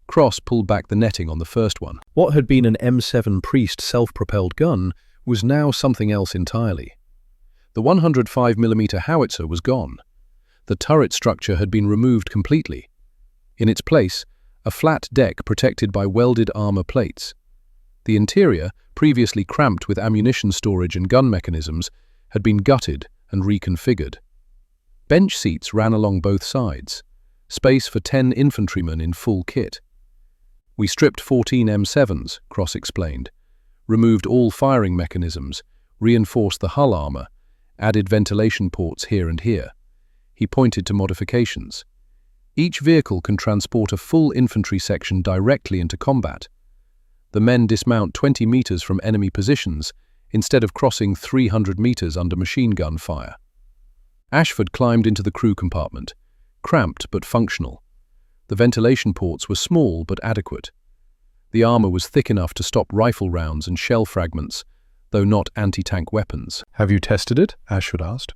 Cross pulled back the netting on the first one. What had been an M7 Priest self-propelled gun was now something else entirely. The 105mm howitzer was gone. The turret structure had been removed completely. In its place, a flat deck protected by welded armor plates. The interior, previously cramped with ammunition storage and gun mechanisms, had been gutted and reconfigured. Bench seats ran along both sides, space for 10 infantrymen in full kit. "We stripped 14 M7s, Cross explained, removed all firing mechanisms, reinforced the hull armor, added ventilation ports here and here." He pointed to modifications. Each vehicle can transport a full infantry section directly into combat. The men dismount 20 meters from enemy positions instead of crossing 300 meters under machine gun fire. Ashford climbed into the crew compartment, cramped but functional. The ventilation ports were small but adequate. The armor was thick enough to stop rifle rounds and shell fragments, though not anti-tank weapons. "Have you tested it?" Ashford asked.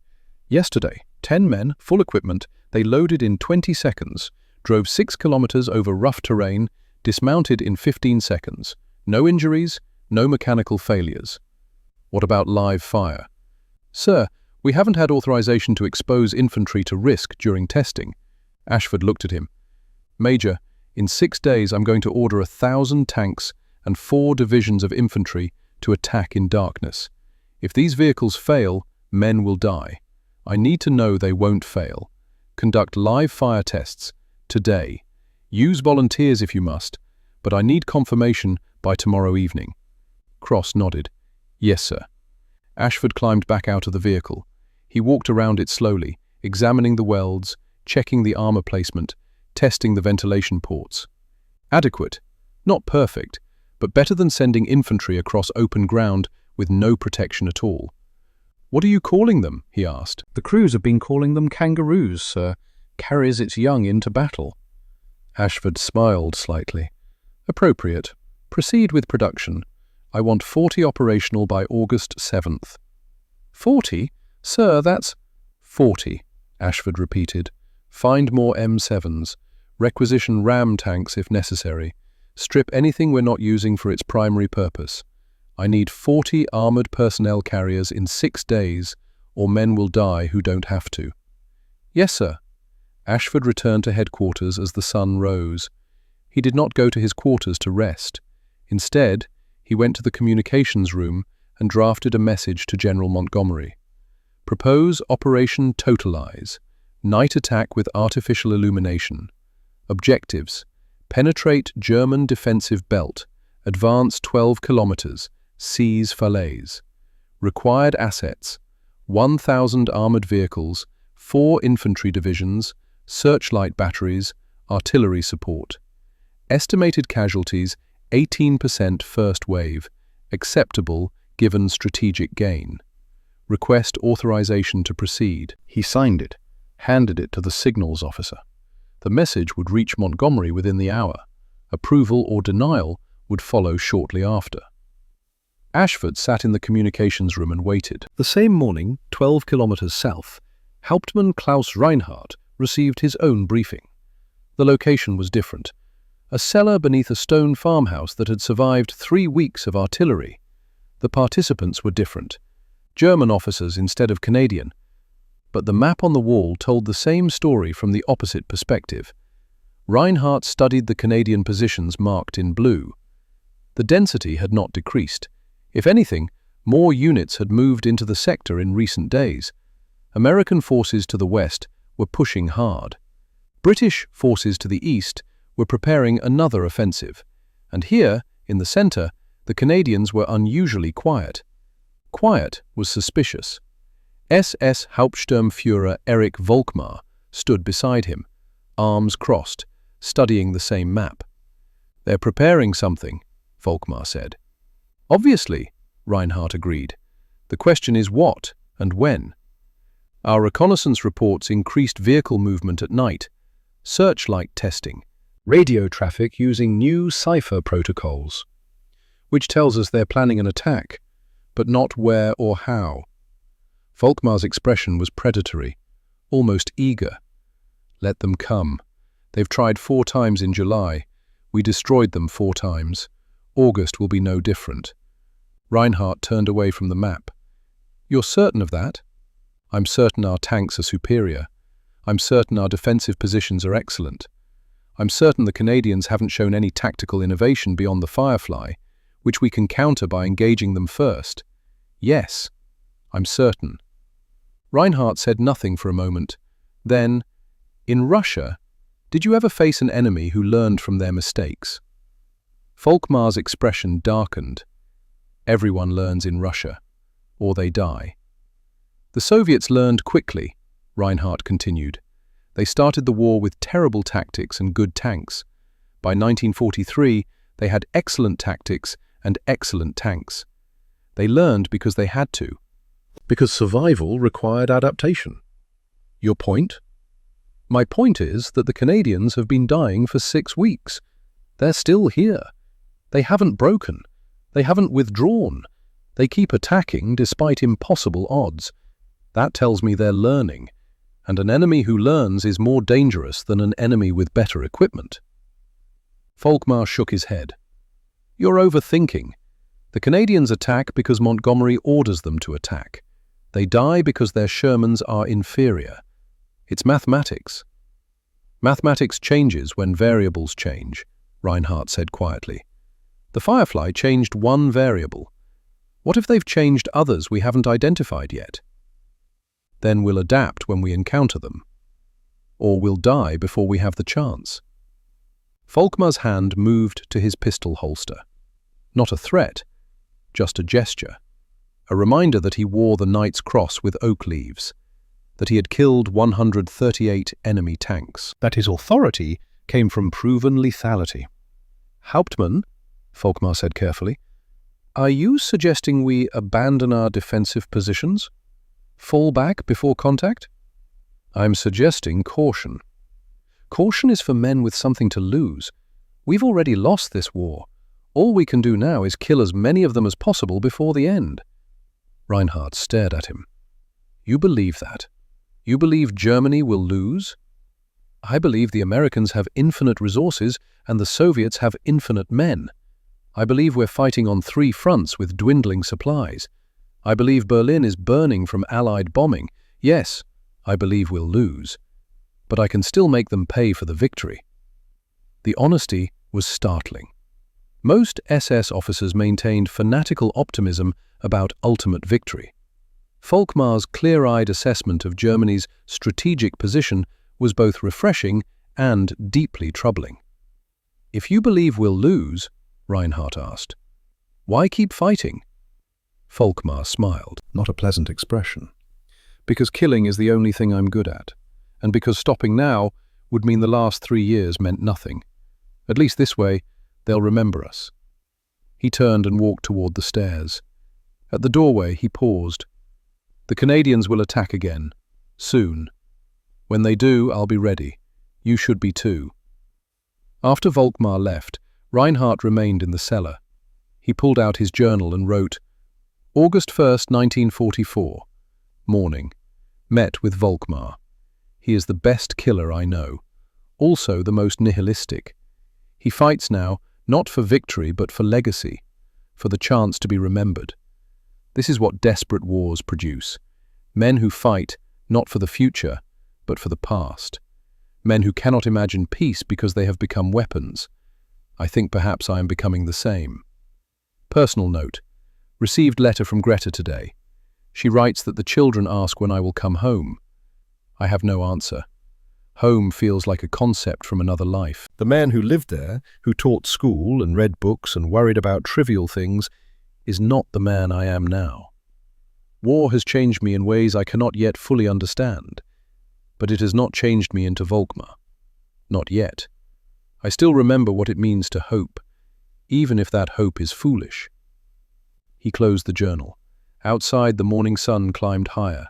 "Yesterday, 10 men, full equipment, they loaded in 20 seconds, drove 6 kilometers over rough terrain, dismounted in 15 seconds. No injuries, no mechanical failures." "What about live fire?" "Sir, we haven't had authorization to expose infantry to risk during testing." Ashford looked at him. "Major, in 6 days I'm going to order 1,000 tanks and 4 divisions of infantry to attack in darkness. If these vehicles fail, men will die. I need to know they won't fail. Conduct live fire tests today. Use volunteers if you must, but I need confirmation by tomorrow evening." Cross nodded. "Yes, sir." Ashford climbed back out of the vehicle. He walked around it slowly, examining the welds, checking the armor placement, testing the ventilation ports. Adequate. Not perfect, but better than sending infantry across open ground with no protection at all. "What are you calling them?" he asked. "The crews have been calling them kangaroos, sir. Carries its young into battle." Ashford smiled slightly. "Appropriate. Proceed with production. I want 40 operational by August 7th. 40? Sir, that's 40, Ashford repeated. Find more M7s. Requisition ram tanks if necessary. Strip anything we're not using for its primary purpose. I need 40 armored personnel carriers in 6 days, or men will die who don't have to. Yes, sir. Ashford returned to headquarters as the sun rose. He did not go to his quarters to rest. Instead, he went to the communications room and drafted a message to General Montgomery. Propose Operation Totalize. Night attack with artificial illumination. Objectives: penetrate German defensive belt, advance 12 kilometers, seize Falaise. Required assets: 1,000 armored vehicles, 4 infantry divisions, searchlight batteries, artillery support. Estimated casualties: 18% first wave, acceptable given strategic gain. Request authorization to proceed. He signed it, handed it to the signals officer. The message would reach Montgomery within the hour. Approval or denial would follow shortly after. Ashford sat in the communications room and waited. The same morning, 12 kilometers south, Hauptmann Klaus Reinhardt received his own briefing. The location was different. A cellar beneath a stone farmhouse that had survived 3 weeks of artillery. The participants were different. German officers instead of Canadian. But the map on the wall told the same story from the opposite perspective. Reinhardt studied the Canadian positions marked in blue. The density had not decreased. If anything, more units had moved into the sector in recent days. American forces to the west were pushing hard. British forces to the east were preparing another offensive. And here, in the center, the Canadians were unusually quiet. Quiet was suspicious. SS Hauptsturmführer Erich Volkmar stood beside him, arms crossed, studying the same map. "They're preparing something," Volkmar said. "Obviously," Reinhardt agreed. "The question is what and when. Our reconnaissance reports increased vehicle movement at night, searchlight testing, radio traffic using new cipher protocols, which tells us they're planning an attack, but not where or how." Volkmar's expression was predatory, almost eager. "Let them come. They've tried 4 times in July. We destroyed them 4 times. August will be no different." Reinhardt turned away from the map. "You're certain of that?" "I'm certain our tanks are superior. I'm certain our defensive positions are excellent. I'm certain the Canadians haven't shown any tactical innovation beyond the Firefly, which we can counter by engaging them first. Yes, I'm certain." Reinhardt said nothing for a moment. Then, "In Russia, did you ever face an enemy who learned from their mistakes?" Volkmar's expression darkened. "Everyone learns in Russia, or they die." "The Soviets learned quickly," Reinhardt continued. "They started the war with terrible tactics and good tanks. By 1943, they had excellent tactics and excellent tanks. They learned because they had to. Because survival required adaptation." "Your point?" "My point is that the Canadians have been dying for 6 weeks. They're still here. They haven't broken. They haven't withdrawn. They keep attacking despite impossible odds. That tells me they're learning, and an enemy who learns is more dangerous than an enemy with better equipment." Volkmar shook his head. "You're overthinking. The Canadians attack because Montgomery orders them to attack. They die because their Shermans are inferior. It's mathematics." "Mathematics changes when variables change," Reinhardt said quietly. "The Firefly changed one variable. What if they've changed others we haven't identified yet? Then we'll adapt when we encounter them. Or we'll die before we have the chance." Volkmar's hand moved to his pistol holster. Not a threat, just a gesture. A reminder that he wore the Knight's Cross with oak leaves, that he had killed 138 enemy tanks, that his authority came from proven lethality. "Hauptmann," Volkmar said carefully, "are you suggesting we abandon our defensive positions? Fall back before contact?" "I'm suggesting caution. Caution is for men with something to lose. We've already lost this war. All we can do now is kill as many of them as possible before the end." Reinhardt stared at him. "You believe that? You believe Germany will lose?" "I believe the Americans have infinite resources and the Soviets have infinite men. I believe we're fighting on 3 fronts with dwindling supplies. I believe Berlin is burning from Allied bombing. Yes, I believe we'll lose. But I can still make them pay for the victory." The honesty was startling. Most SS officers maintained fanatical optimism about ultimate victory. Volkmar's clear-eyed assessment of Germany's strategic position was both refreshing and deeply troubling. "If you believe we'll lose," Reinhardt asked, "why keep fighting?" Volkmar smiled, not a pleasant expression. "Because killing is the only thing I'm good at, and because stopping now would mean the last 3 years meant nothing. At least this way, they'll remember us." He turned and walked toward the stairs. At the doorway, he paused. "The Canadians will attack again, soon. When they do, I'll be ready. You should be too." After Volkmar left, Reinhardt remained in the cellar. He pulled out his journal and wrote, "August 1st, 1944. Morning. Met with Volkmar. He is the best killer I know. Also the most nihilistic. He fights now, not for victory but for legacy, for the chance to be remembered. This is what desperate wars produce. Men who fight, not for the future, but for the past. Men who cannot imagine peace because they have become weapons. I think perhaps I am becoming the same." Personal note. Received letter from Greta today. She writes that the children ask when I will come home. I have no answer. Home feels like a concept from another life. The man who lived there, who taught school and read books and worried about trivial things, is not the man I am now. War has changed me in ways I cannot yet fully understand, but it has not changed me into Volkmar. Not yet. I still remember what it means to hope, even if that hope is foolish. He closed the journal. Outside, the morning sun climbed higher.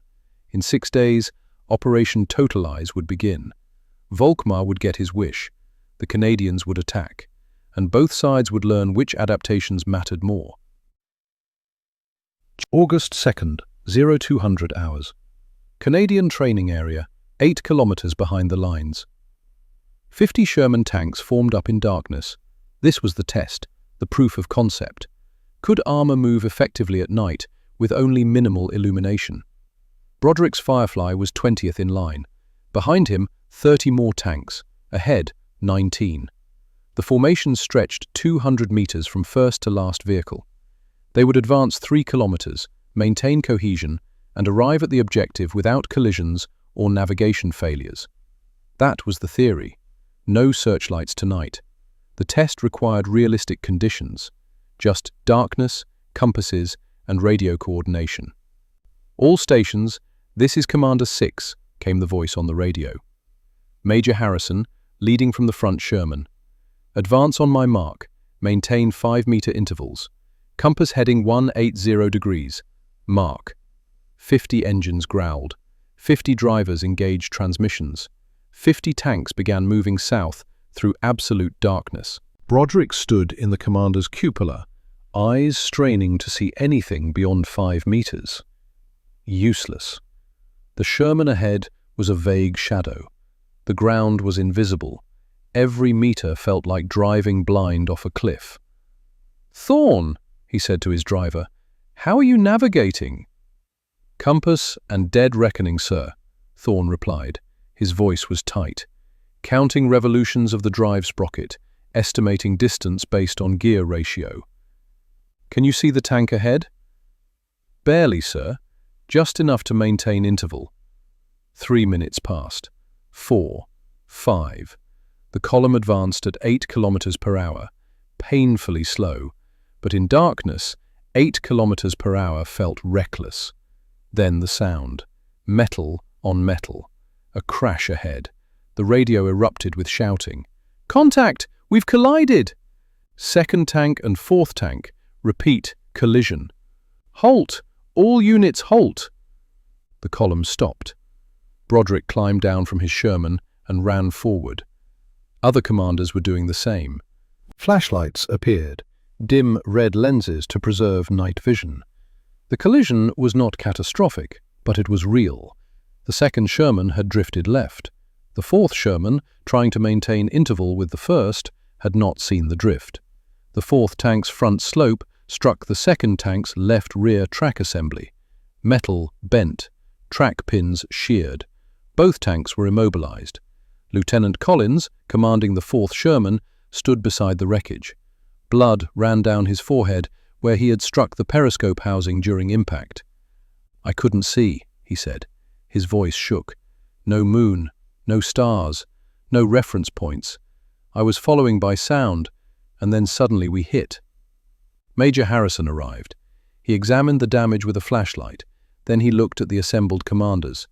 In 6 days, Operation Totalize would begin. Volkmar would get his wish. The Canadians would attack, and both sides would learn which adaptations mattered more. August 2nd, 0200 hours. Canadian training area, 8 kilometers behind the lines. 50 Sherman tanks formed up in darkness. This was the test, the proof of concept. Could armor move effectively at night with only minimal illumination? Broderick's Firefly was 20th in line. Behind him, 30 more tanks. Ahead, 19. The formation stretched 200 meters from first to last vehicle. They would advance 3 kilometers, maintain cohesion, and arrive at the objective without collisions or navigation failures. That was the theory. No searchlights tonight. The test required realistic conditions. Just darkness, compasses, and radio coordination. "All stations, this is Commander 6, came the voice on the radio. Major Harrison, leading from the front Sherman. "Advance on my mark. Maintain 5-meter intervals. Compass heading 180 degrees. Mark." 50 engines growled. 50 drivers engaged transmissions. 50 tanks began moving south through absolute darkness. Broderick stood in the commander's cupola, eyes straining to see anything beyond 5 meters. Useless. The Sherman ahead was a vague shadow. The ground was invisible. Every meter felt like driving blind off a cliff. "Thorn," he said to his driver, "how are you navigating?" "Compass and dead reckoning, sir," Thorn replied. His voice was tight. "Counting revolutions of the drive sprocket, estimating distance based on gear ratio." "Can you see the tank ahead?" "Barely, sir. Just enough to maintain interval." 3 minutes passed. 4. 5. The column advanced at 8 kilometers per hour, painfully slow, but in darkness, 8 kilometers per hour felt reckless. Then the sound. Metal on metal. A crash ahead. The radio erupted with shouting. "Contact! We've collided!" Second tank and fourth tank. Repeat, collision. "Halt! All units halt!" The column stopped. Broderick climbed down from his Sherman and ran forward. Other commanders were doing the same. Flashlights appeared, dim red lenses to preserve night vision. The collision was not catastrophic, but it was real. The second Sherman had drifted left. The fourth Sherman, trying to maintain interval with the first, had not seen the drift. The fourth tank's front slope struck the second tank's left rear track assembly. Metal bent, track pins sheared. Both tanks were immobilized. Lieutenant Collins, commanding the 4th Sherman, stood beside the wreckage. Blood ran down his forehead where he had struck the periscope housing during impact. "I couldn't see," he said. His voice shook. "No moon, no stars, no reference points. I was following by sound, and then suddenly we hit." Major Harrison arrived. He examined the damage with a flashlight. Then he looked at the assembled commanders.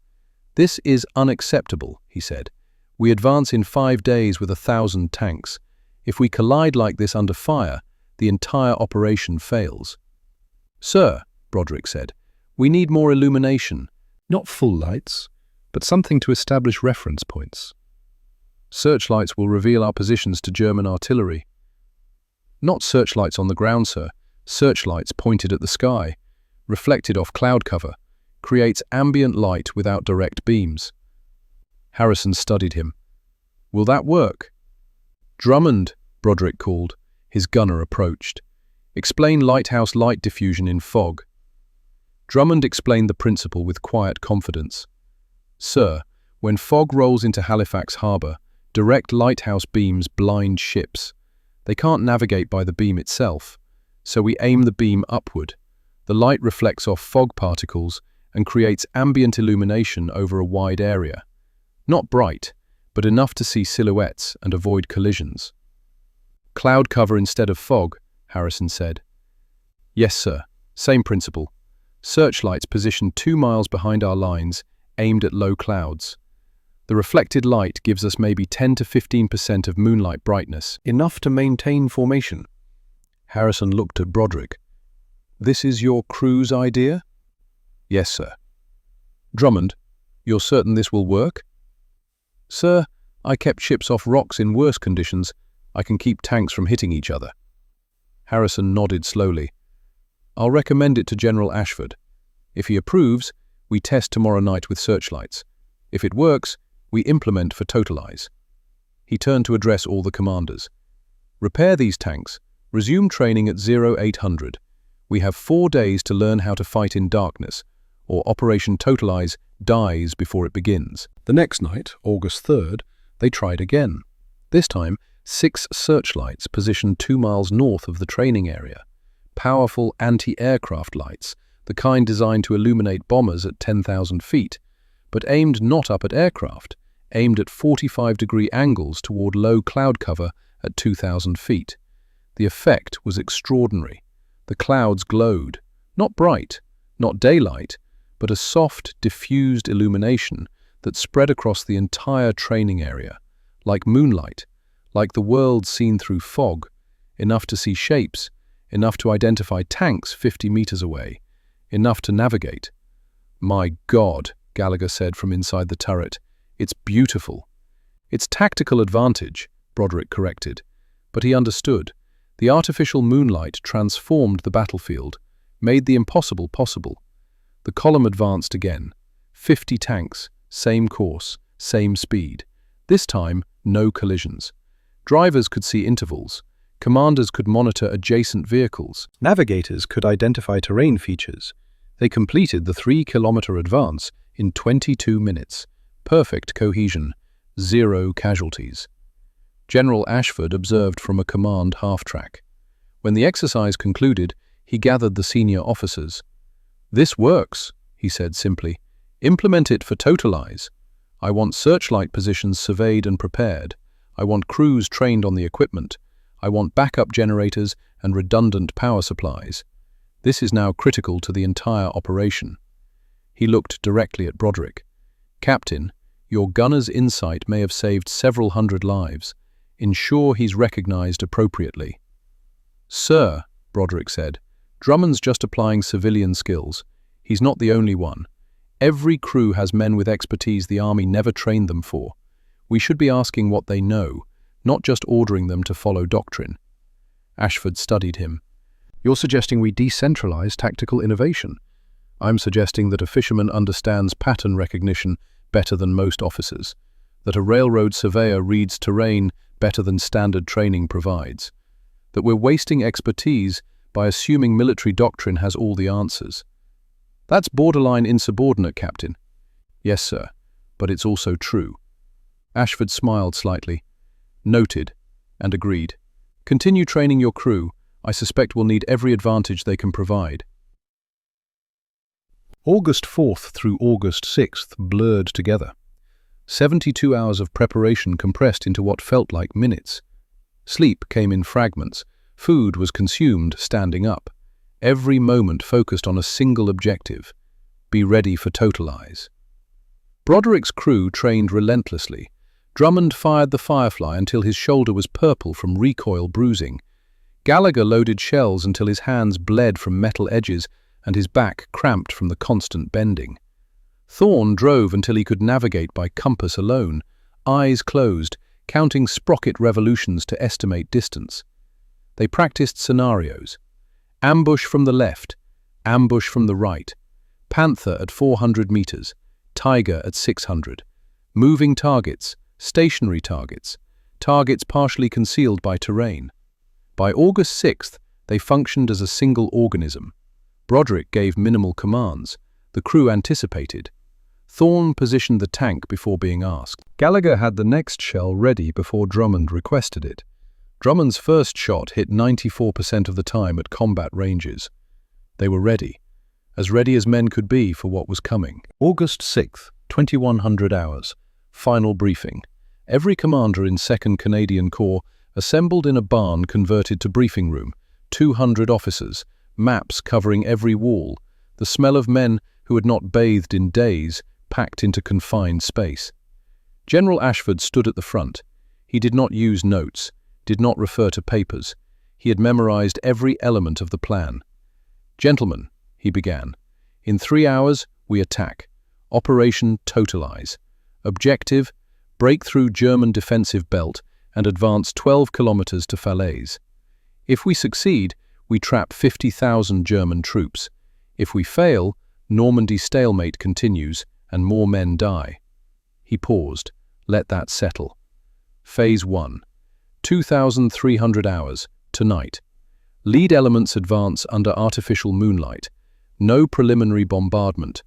"This is unacceptable," he said. "We advance in 5 days with 1,000 tanks. If we collide like this under fire, the entire operation fails." "Sir," Broderick said, "we need more illumination." Not full lights, but something to establish reference points. "Searchlights will reveal our positions to German artillery." "Not searchlights on the ground, sir. Searchlights pointed at the sky, reflected off cloud cover, creates ambient light without direct beams." Harrison studied him. "Will that work?" "Drummond," Broderick called. His gunner approached. "Explain lighthouse light diffusion in fog." Drummond explained the principle with quiet confidence. "Sir, when fog rolls into Halifax Harbour, direct lighthouse beams blind ships. They can't navigate by the beam itself, so we aim the beam upward. The light reflects off fog particles and creates ambient illumination over a wide area. Not bright, but enough to see silhouettes and avoid collisions." "Cloud cover instead of fog," Harrison said. "Yes, sir. Same principle. Searchlights positioned 2 miles behind our lines, aimed at low clouds. The reflected light gives us maybe 10 to 15% of moonlight brightness, enough to maintain formation." Harrison looked at Broderick. "This is your crew's idea?" "Yes, sir." "Drummond, you're certain this will work?" "Sir, I kept ships off rocks in worse conditions. I can keep tanks from hitting each other." Harrison nodded slowly. "I'll recommend it to General Ashford. If he approves, we test tomorrow night with searchlights. If it works, we implement for totalize." He turned to address all the commanders. "Repair these tanks. Resume training at 0800. We have 4 days to learn how to fight in darkness, or Operation Totalize dies before it begins." The next night, August 3rd, they tried again. This time, 6 searchlights positioned 2 miles north of the training area. Powerful anti-aircraft lights, the kind designed to illuminate bombers at 10,000 feet, but aimed not up at aircraft, aimed at 45-degree angles toward low cloud cover at 2,000 feet. The effect was extraordinary. The clouds glowed, not bright, not daylight, but a soft, diffused illumination that spread across the entire training area, like moonlight, like the world seen through fog, enough to see shapes, enough to identify tanks 50 meters away, enough to navigate. "My God," Gallagher said from inside the turret, "it's beautiful." "It's tactical advantage," Broderick corrected. But he understood. The artificial moonlight transformed the battlefield, made the impossible possible. The column advanced again. 50 tanks, same course, same speed. This time, no collisions. Drivers could see intervals. Commanders could monitor adjacent vehicles. Navigators could identify terrain features. They completed the 3-kilometer advance in 22 minutes. Perfect cohesion. 0 casualties. General Ashford observed from a command half-track. When the exercise concluded, he gathered the senior officers. "This works," he said simply. "Implement it for totalize. I want searchlight positions surveyed and prepared. I want crews trained on the equipment. I want backup generators and redundant power supplies. This is now critical to the entire operation." He looked directly at Broderick. "Captain, your gunner's insight may have saved several hundred lives. Ensure he's recognized appropriately." "Sir," Broderick said, "Drummond's just applying civilian skills. He's not the only one. Every crew has men with expertise the Army never trained them for. We should be asking what they know, not just ordering them to follow doctrine." Ashford studied him. "You're suggesting we decentralize tactical innovation. I'm suggesting that a fisherman understands pattern recognition better than most officers, that a railroad surveyor reads terrain better than standard training provides. that we're wasting expertise by assuming military doctrine has all the answers. That's borderline insubordinate, Captain. Yes, sir, but it's also true. Ashford smiled slightly. Noted, and agreed. Continue training your crew. I suspect we'll need every advantage they can provide. August 4th through August 6th blurred together. 72 hours of preparation compressed into what felt like minutes. Sleep came in fragments. Food was consumed standing up. Every moment focused on a single objective: be ready for total eyes. Broderick's crew trained relentlessly. Drummond fired the Firefly until his shoulder was purple from recoil bruising. Gallagher loaded shells until his hands bled from metal edges and his back cramped from the constant bending. Thorne drove until he could navigate by compass alone, eyes closed, counting sprocket revolutions to estimate distance. They practiced scenarios: ambush from the left, ambush from the right, panther at 400 meters, tiger at 600, moving targets, stationary targets, targets partially concealed by terrain. By August 6th, they functioned as a single organism. Broderick gave minimal commands. The crew anticipated. Thorne positioned the tank before being asked. Gallagher had the next shell ready before Drummond requested it. Drummond's first shot hit 94% of the time at combat ranges. They were ready as men could be for what was coming. August 6th, 2100 hours. Final briefing. Every commander in 2nd Canadian Corps assembled in a barn converted to briefing room. 200 officers, maps covering every wall, the smell of men who had not bathed in days packed into confined space. General Ashford stood at the front. He did not use notes, did not refer to papers. He had memorized every element of the plan. "Gentlemen," he began, "in 3 hours we attack. Operation Totalize. Objective: break through German defensive belt and advance 12 kilometers to Falaise. If we succeed, we trap 50,000 German troops. If we fail, Normandy stalemate continues and more men die." He paused. Let that settle. Phase 1. 2,300 hours, tonight. Lead elements advance under artificial moonlight. No preliminary bombardment.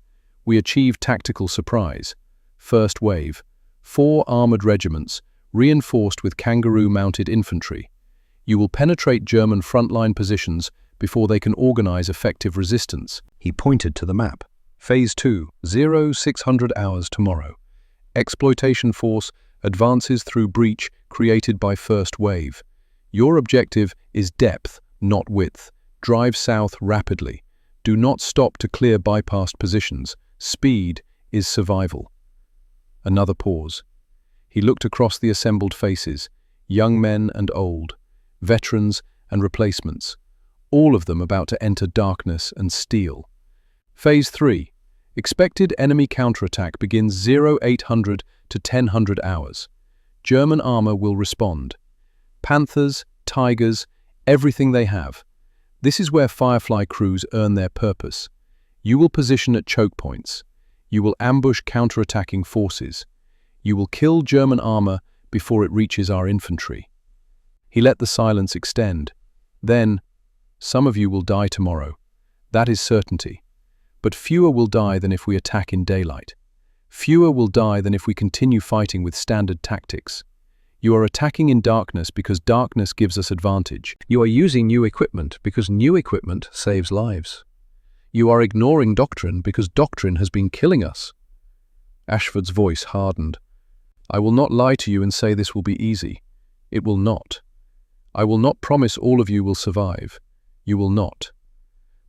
We achieve tactical surprise. First wave. 4 armored regiments, reinforced with kangaroo-mounted infantry. You will penetrate German frontline positions before they can organize effective resistance. He pointed to the map. Phase 2, 0600 hours tomorrow. Exploitation force advances through breach created by first wave. Your objective is depth, not width. Drive south rapidly. Do not stop to clear bypassed positions. Speed is survival. Another pause. He looked across the assembled faces, young men and old, veterans and replacements, all of them about to enter darkness and steel. Phase 3. Expected enemy counterattack begins 0800 to 1000 hours. German armor will respond. Panthers, tigers, everything they have. This is where Firefly crews earn their purpose. You will position at choke points. You will ambush counterattacking forces. You will kill German armor before it reaches our infantry. He let the silence extend. Then, some of you will die tomorrow. That is certainty. But fewer will die than if we attack in daylight. Fewer will die than if we continue fighting with standard tactics. You are attacking in darkness because darkness gives us advantage. You are using new equipment because new equipment saves lives. You are ignoring doctrine because doctrine has been killing us. Ashford's voice hardened. I will not lie to you and say this will be easy. It will not. I will not promise all of you will survive. You will not.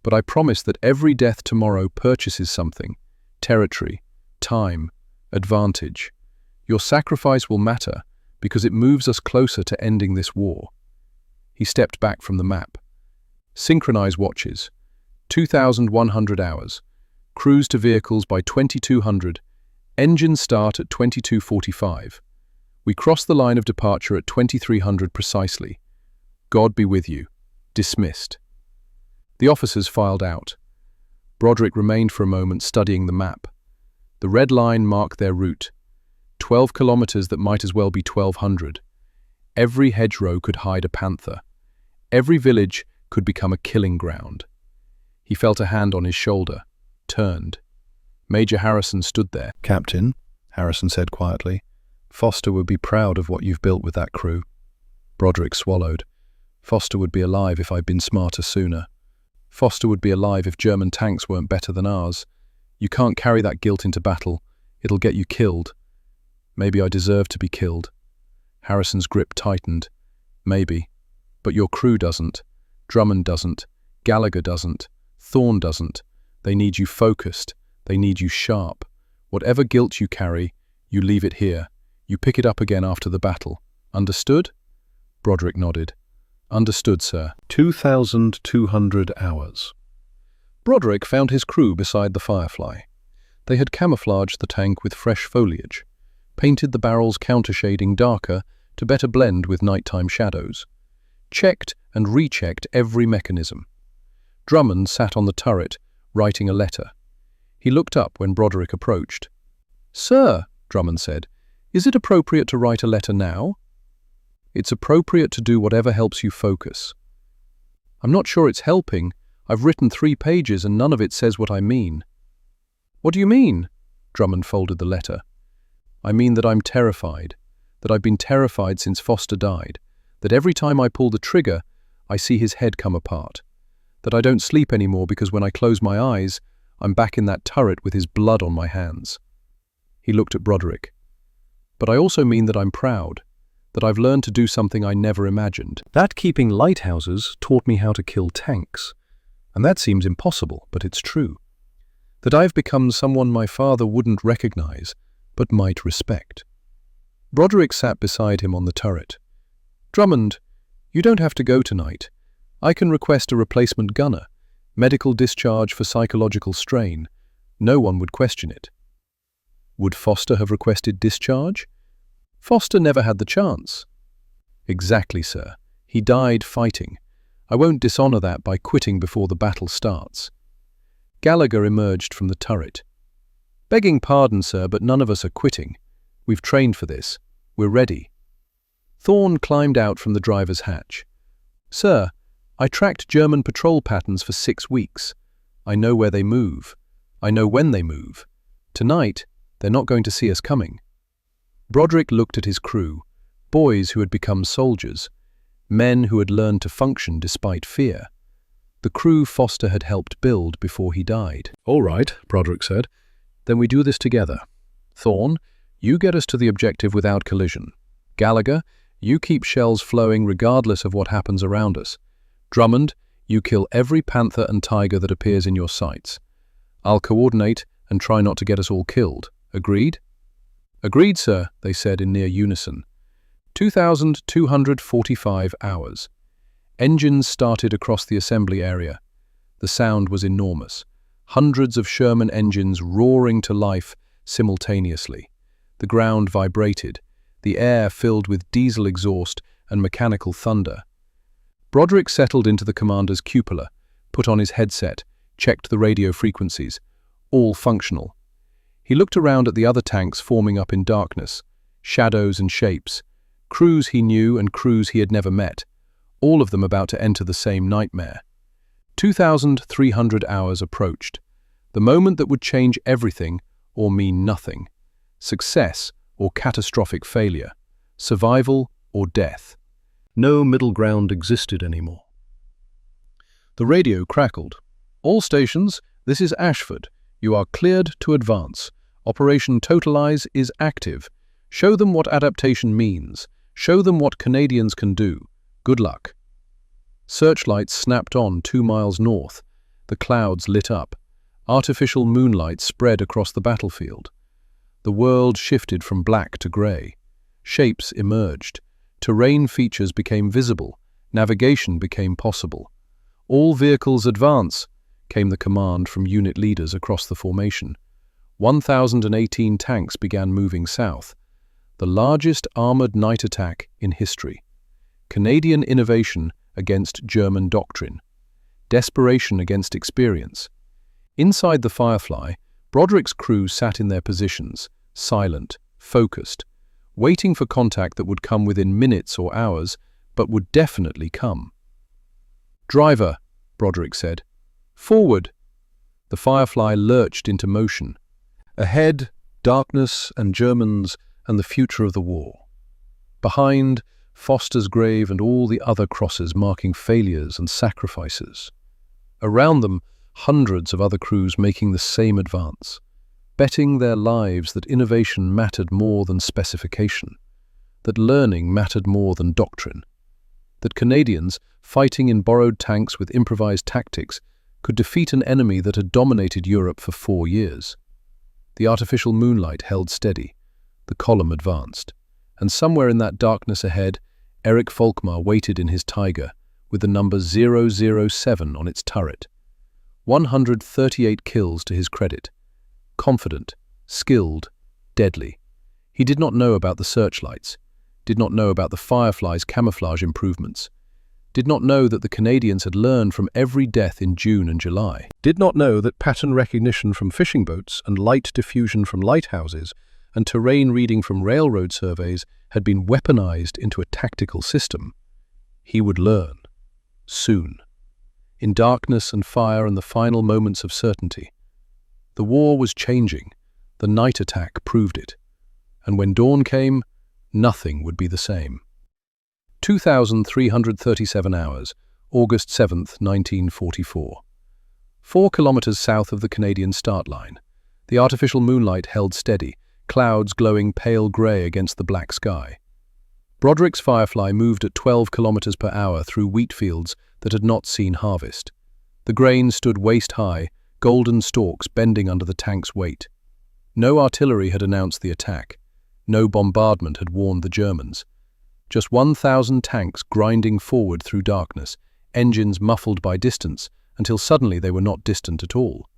But I promise that every death tomorrow purchases something: territory, time, advantage. Your sacrifice will matter because it moves us closer to ending this war. He stepped back from the map. Synchronize watches. 2,100 hours. Cruise to vehicles by 2200. Engines start at 2245. We cross the line of departure at 2300 precisely. God be with you. Dismissed. The officers filed out. Broderick remained for a moment studying the map. The red line marked their route. 12 kilometers that might as well be 1,200. Every hedgerow could hide a panther. Every village could become a killing ground. He felt a hand on his shoulder, turned. Major Harrison stood there. "Captain," Harrison said quietly, "Foster would be proud of what you've built with that crew." Broderick swallowed. "Foster would be alive if I'd been smarter sooner. Foster would be alive if German tanks weren't better than ours. You can't carry that guilt into battle. It'll get you killed." "Maybe I deserve to be killed." Harrison's grip tightened. "Maybe. But your crew doesn't. Drummond doesn't. Gallagher doesn't. Thorne doesn't. They need you focused. They need you sharp. Whatever guilt you carry, you leave it here. You pick it up again after the battle. Understood?" Broderick nodded. "Understood, sir." 2,200 hours. Broderick found his crew beside the Firefly. They had camouflaged the tank with fresh foliage, painted the barrels countershading darker to better blend with nighttime shadows, checked and rechecked every mechanism. Drummond sat on the turret, writing a letter. He looked up when Broderick approached. "Sir," Drummond said, "is it appropriate to write a letter now?" "It's appropriate to do whatever helps you focus." "I'm not sure it's helping. I've written 3 pages and none of it says what I mean." "What do you mean?" Drummond folded the letter. "I mean that I'm terrified, that I've been terrified since Foster died, that every time I pull the trigger, I see his head come apart, that I don't sleep anymore because when I close my eyes, I'm back in that turret with his blood on my hands." He looked at Broderick. "But I also mean that I'm proud, that I've learned to do something I never imagined. That keeping lighthouses taught me how to kill tanks. And that seems impossible, but it's true. That I've become someone my father wouldn't recognize, but might respect." Broderick sat beside him on the turret. "Drummond, you don't have to go tonight. I can request a replacement gunner, medical discharge for psychological strain. No one would question it." "Would Foster have requested discharge?" "Foster never had the chance." "Exactly, sir. He died fighting. I won't dishonor that by quitting before the battle starts." Gallagher emerged from the turret. "Begging pardon, sir, but none of us are quitting. We've trained for this. We're ready." Thorne climbed out from the driver's hatch. "Sir, I tracked German patrol patterns for 6 weeks. I know where they move. I know when they move. Tonight, they're not going to see us coming." Broderick looked at his crew, boys who had become soldiers, men who had learned to function despite fear. The crew Foster had helped build before he died. "All right," Broderick said. "Then we do this together. Thorne, you get us to the objective without collision. Gallagher, you keep shells flowing regardless of what happens around us. Drummond, you kill every panther and tiger that appears in your sights. I'll coordinate and try not to get us all killed. Agreed?" "Agreed, sir," they said in near unison. 2,245 hours. Engines started across the assembly area. The sound was enormous. Hundreds of Sherman engines roaring to life simultaneously. The ground vibrated, the air filled with diesel exhaust and mechanical thunder. Broderick settled into the commander's cupola, put on his headset, checked the radio frequencies. All functional. He looked around at the other tanks forming up in darkness, shadows and shapes, crews he knew and crews he had never met, all of them about to enter the same nightmare. 2,300 hours approached, the moment that would change everything or mean nothing, success or catastrophic failure, survival or death. No middle ground existed anymore. The radio crackled. "All stations, this is Ashford. You are cleared to advance. Operation Totalize is active. Show them what adaptation means. Show them what Canadians can do. Good luck." Searchlights snapped on 2 miles north. The clouds lit up. Artificial moonlight spread across the battlefield. The world shifted from black to grey. Shapes emerged. Terrain features became visible. Navigation became possible. "All vehicles advance," came the command from unit leaders across the formation. 1,018 tanks began moving south. The largest armored night attack in history. Canadian innovation against German doctrine. Desperation against experience. Inside the Firefly, Broderick's crew sat in their positions, silent, focused, waiting for contact that would come within minutes or hours, but would definitely come. "Driver," Broderick said. "Forward." The Firefly lurched into motion. Ahead, darkness and Germans and the future of the war. Behind, Foster's grave and all the other crosses marking failures and sacrifices. Around them, hundreds of other crews making the same advance, betting their lives that innovation mattered more than specification, that learning mattered more than doctrine, that Canadians, fighting in borrowed tanks with improvised tactics, could defeat an enemy that had dominated Europe for 4 years. The artificial moonlight held steady, the column advanced, and somewhere in that darkness ahead, Eric Volkmar waited in his Tiger, with the number 007 on its turret. 138 kills to his credit. Confident, skilled, deadly. He did not know about the searchlights, did not know about the Firefly's camouflage improvements, did not know that the Canadians had learned from every death in June and July, did not know that pattern recognition from fishing boats and light diffusion from lighthouses and terrain reading from railroad surveys had been weaponized into a tactical system. He would learn. Soon. In darkness and fire and the final moments of certainty. The war was changing. The night attack proved it. And when dawn came, nothing would be the same. 2,337 hours, August 7th, 1944. 4 kilometers south of the Canadian start line. The artificial moonlight held steady, clouds glowing pale grey against the black sky. Broderick's Firefly moved at 12 kilometers per hour through wheat fields that had not seen harvest. The grain stood waist-high, golden stalks bending under the tank's weight. No artillery had announced the attack. No bombardment had warned the Germans. Just 1,000 tanks grinding forward through darkness, engines muffled by distance, until suddenly they were not distant at all.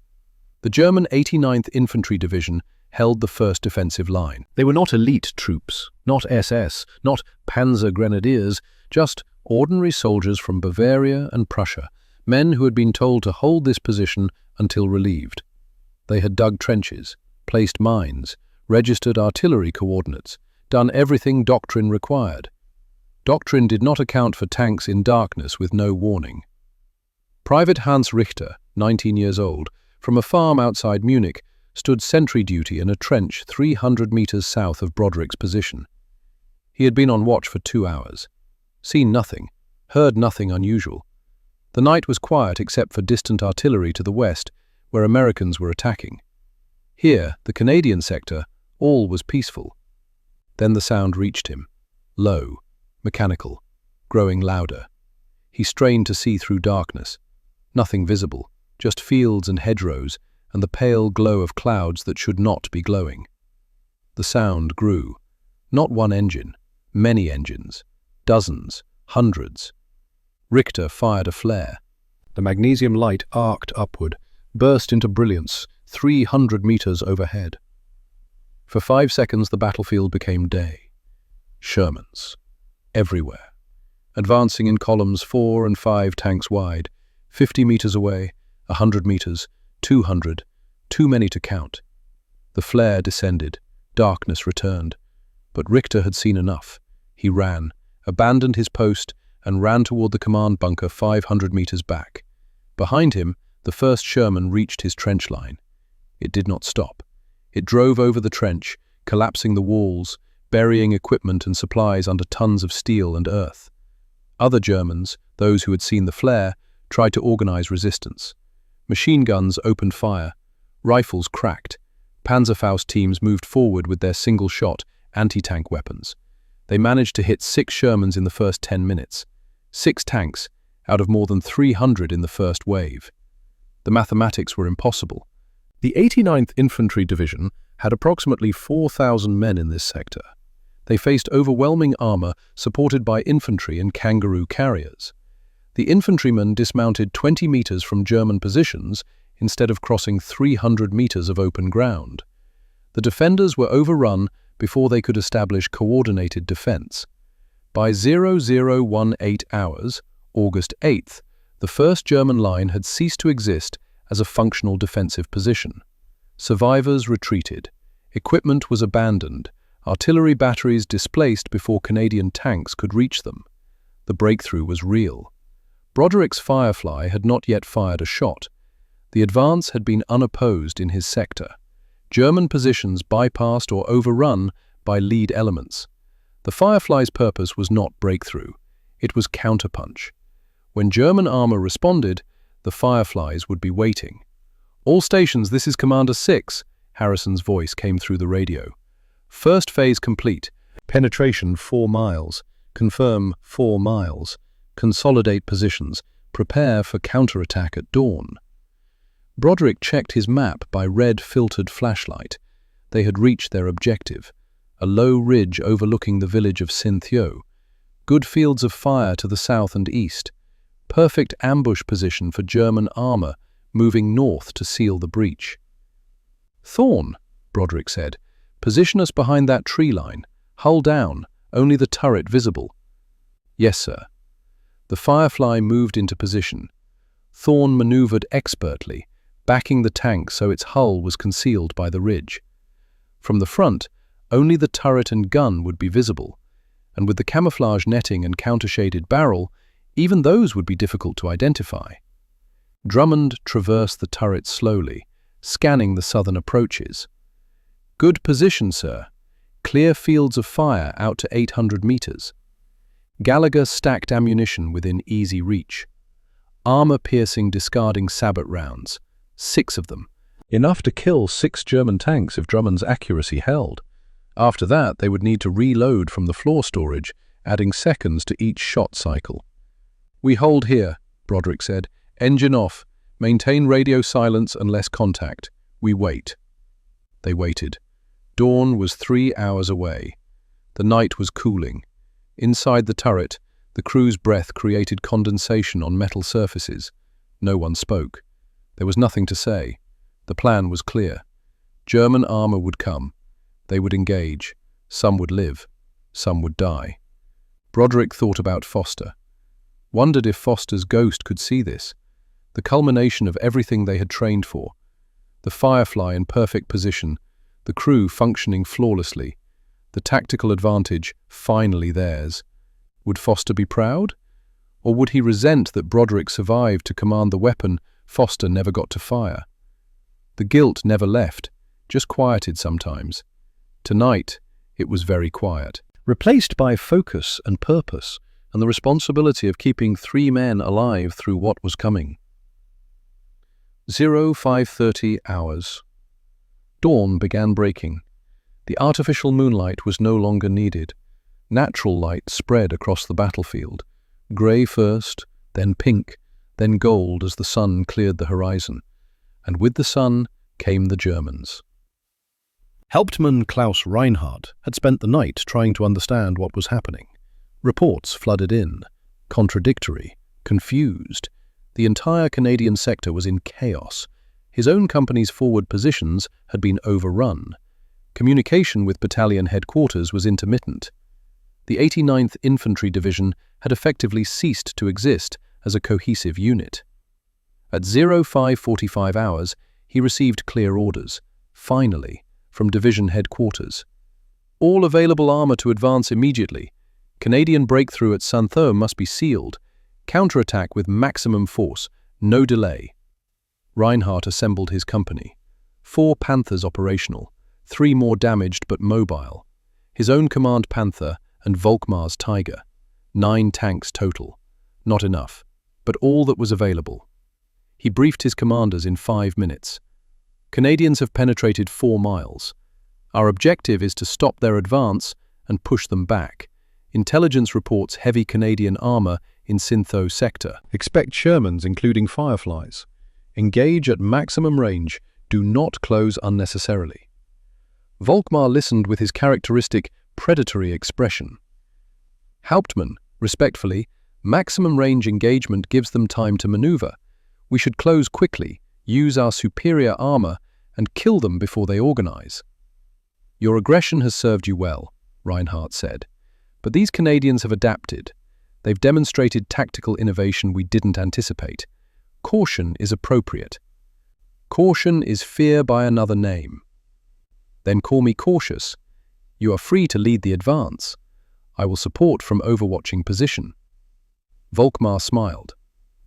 The German 89th Infantry Division held the first defensive line. They were not elite troops, not SS, not Panzer Grenadiers, just ordinary soldiers from Bavaria and Prussia, men who had been told to hold this position until relieved. They had dug trenches, placed mines, registered artillery coordinates, done everything doctrine required. Doctrine did not account for tanks in darkness with no warning. Private Hans Richter, 19 years old, from a farm outside Munich, stood sentry duty in a trench 300 meters south of Broderick's position. He had been on watch for 2 hours. Seen nothing, heard nothing unusual. The night was quiet except for distant artillery to the west, where Americans were attacking. Here, the Canadian sector, all was peaceful. Then the sound reached him. Low, mechanical, growing louder. He strained to see through darkness. Nothing visible, just fields and hedgerows, and the pale glow of clouds that should not be glowing. The sound grew. Not one engine, many engines. Dozens, hundreds. Richter fired a flare. The magnesium light arced upward, burst into brilliance, 300 meters overhead. For 5 seconds the battlefield became day. Shermans. Everywhere. Advancing in columns 4 and 5 tanks wide, 50 meters away, 100 meters, 200, too many to count. The flare descended, darkness returned. But Richter had seen enough. He ran, abandoned his post, and ran toward the command bunker 500 meters back. Behind him, the first Sherman reached his trench line. It did not stop. It drove over the trench, collapsing the walls, burying equipment and supplies under tons of steel and earth. Other Germans, those who had seen the flare, tried to organize resistance. Machine guns opened fire. Rifles cracked. Panzerfaust teams moved forward with their single-shot, anti-tank weapons. They managed to hit 6 Shermans in the first 10 minutes. 6 tanks, out of more than 300 in the first wave. The mathematics were impossible. The 89th Infantry Division had approximately 4,000 men in this sector. They faced overwhelming armor supported by infantry and kangaroo carriers. The infantrymen dismounted 20 meters from German positions instead of crossing 300 meters of open ground. The defenders were overrun before they could establish coordinated defense. By 0018 hours, August 8th, the first German line had ceased to exist as a functional defensive position. Survivors retreated. Equipment was abandoned. Artillery batteries displaced before Canadian tanks could reach them. The breakthrough was real. Broderick's Firefly had not yet fired a shot. The advance had been unopposed in his sector. German positions bypassed or overrun by lead elements. The Firefly's purpose was not breakthrough. It was counterpunch. When German armor responded, the Fireflies would be waiting. "All stations, this is Commander 6, Harrison's voice came through the radio. "First phase complete. Penetration 4 miles. Confirm 4 miles. Consolidate positions. Prepare for counterattack at dawn." Broderick checked his map by red-filtered flashlight. They had reached their objective, a low ridge overlooking the village of Synthio. Good fields of fire to the south and east. Perfect ambush position for German armor moving north to seal the breach. "Thorn," Broderick said, "position us behind that tree line. Hull down, only the turret visible." "Yes, sir." The Firefly moved into position. Thorn maneuvered expertly, backing the tank so its hull was concealed by the ridge. From the front, only the turret and gun would be visible, and with the camouflage netting and countershaded barrel, even those would be difficult to identify. Drummond traversed the turret slowly, scanning the southern approaches. "Good position, sir. Clear fields of fire out to 800 meters. Gallagher stacked ammunition within easy reach. Armor-piercing discarding sabot rounds, 6 of them. Enough to kill 6 German tanks if Drummond's accuracy held. After that, they would need to reload from the floor storage, adding seconds to each shot cycle. "We hold here," Broderick said. "Engine off. Maintain radio silence unless contact. We wait." They waited. Dawn was 3 hours away. The night was cooling. Inside the turret, the crew's breath created condensation on metal surfaces. No one spoke. There was nothing to say. The plan was clear. German armor would come. They would engage. Some would live. Some would die. Broderick thought about Foster. Wondered if Foster's ghost could see this. The culmination of everything they had trained for. The Firefly in perfect position. The crew functioning flawlessly. The tactical advantage finally theirs. Would Foster be proud? Or would he resent that Broderick survived to command the weapon Foster never got to fire? The guilt never left, just quieted sometimes. Tonight, it was very quiet, replaced by focus and purpose, and the responsibility of keeping 3 men alive through what was coming. 05:30 hours. Dawn began breaking. The artificial moonlight was no longer needed. Natural light spread across the battlefield. Grey first, then pink, then gold as the sun cleared the horizon. And with the sun came the Germans. Hauptmann Klaus Reinhardt had spent the night trying to understand what was happening. Reports flooded in, contradictory, confused. The entire Canadian sector was in chaos. His own company's forward positions had been overrun. Communication with battalion headquarters was intermittent. The 89th Infantry Division had effectively ceased to exist as a cohesive unit. At 05:45 hours, he received clear orders, finally, from division headquarters. All available armor to advance immediately. Canadian breakthrough at Synthio must be sealed. Counterattack with maximum force, no delay. Reinhardt assembled his company. 4 Panthers operational, 3 more damaged but mobile. His own command Panther and Volkmar's Tiger. 9 tanks total. Not enough, but all that was available. He briefed his commanders in 5 minutes. "Canadians have penetrated 4 miles. Our objective is to stop their advance and push them back. Intelligence reports heavy Canadian armor in Synthio sector. Expect Shermans, including Fireflies. Engage at maximum range. Do not close unnecessarily." Volkmar listened with his characteristic predatory expression. "Hauptmann, respectfully, maximum range engagement gives them time to maneuver. We should close quickly, use our superior armor, and kill them before they organize." "Your aggression has served you well," Reinhardt said. "But these Canadians have adapted. They've demonstrated tactical innovation we didn't anticipate. Caution is appropriate. Caution is fear by another name." "Then call me cautious. You are free to lead the advance. I will support from overwatching position." Volkmar smiled.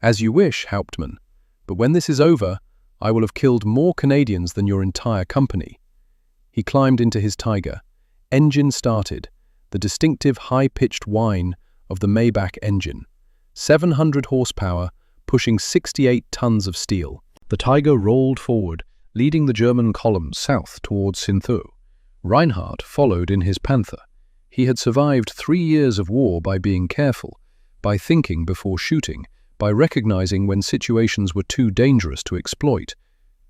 "As you wish, Hauptmann, but when this is over, I will have killed more Canadians than your entire company." He climbed into his Tiger. Engine started, the distinctive high-pitched whine of the Maybach engine. 700 horsepower, pushing 68 tons of steel. The Tiger rolled forward, leading the German column south towards Sinthu. Reinhardt followed in his Panther. He had survived 3 years of war by being careful, by thinking before shooting, by recognizing when situations were too dangerous to exploit.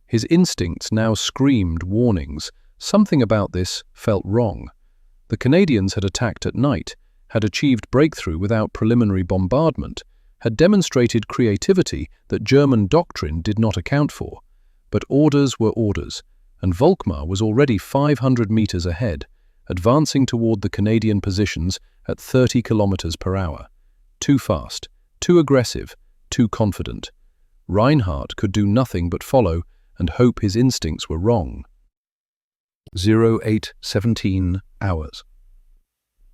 His instincts now screamed warnings. Something about this felt wrong. The Canadians had attacked at night, had achieved breakthrough without preliminary bombardment, had demonstrated creativity that German doctrine did not account for. But orders were orders, and Volkmar was already 500 meters ahead, advancing toward the Canadian positions at 30 kilometers per hour. Too fast, too aggressive, too confident. Reinhardt could do nothing but follow and hope his instincts were wrong. 08:17 hours.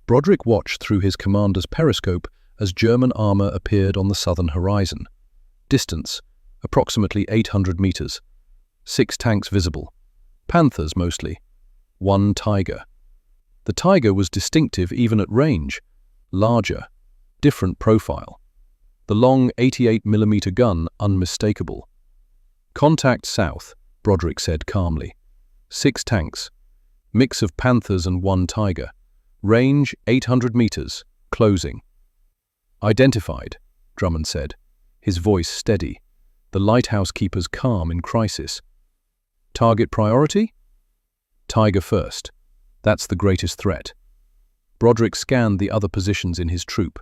Broderick watched through his commander's periscope as German armor appeared on the southern horizon. Distance, approximately 800 meters. 6 tanks visible. Panthers mostly. 1 Tiger. The Tiger was distinctive even at range. Larger, different profile. The long 88mm gun unmistakable. "Contact south," Broderick said calmly. 6 tanks. Mix of Panthers and 1 Tiger. Range 800 meters. Closing. "Identified," Drummond said, his voice steady, the lighthouse keeper's calm in crisis. "Target priority?" "Tiger first. That's the greatest threat." Broderick scanned the other positions in his troop.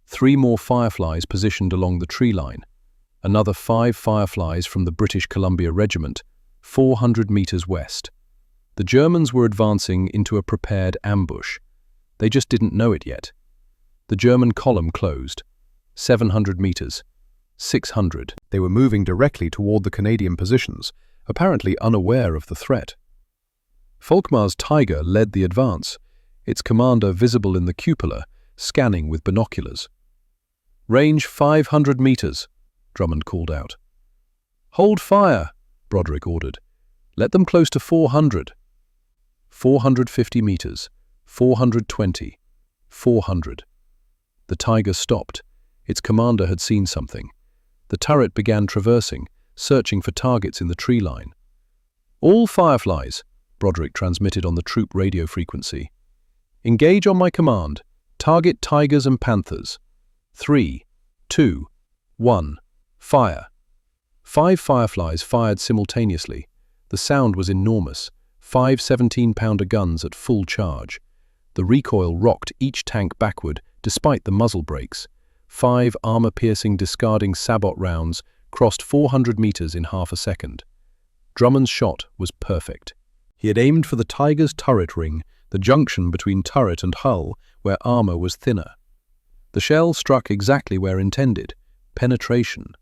3 more Fireflies positioned along the tree line. Another 5 Fireflies from the British Columbia Regiment, 400 meters west. The Germans were advancing into a prepared ambush. They just didn't know it yet. The German column closed. 700 meters. 600. They were moving directly toward the Canadian positions, apparently unaware of the threat. Volkmar's Tiger led the advance, its commander visible in the cupola, scanning with binoculars. "Range 500 meters, Drummond called out. "Hold fire," Broderick ordered. "Let them close to 400. 450 meters, 420, 400. The Tiger stopped. Its commander had seen something. The turret began traversing, searching for targets in the tree line. "All Fireflies," Broderick transmitted on the troop radio frequency. "Engage on my command. Target Tigers and Panthers. 3, 2, 1, fire." 5 Fireflies fired simultaneously. The sound was enormous. 5 17-pounder guns at full charge. The recoil rocked each tank backward, despite the muzzle brakes. 5 armor-piercing discarding sabot rounds crossed 400 meters in half a second. Drummond's shot was perfect. He had aimed for the Tiger's turret ring, the junction between turret and hull, where armor was thinner. The shell struck exactly where intended. Penetration.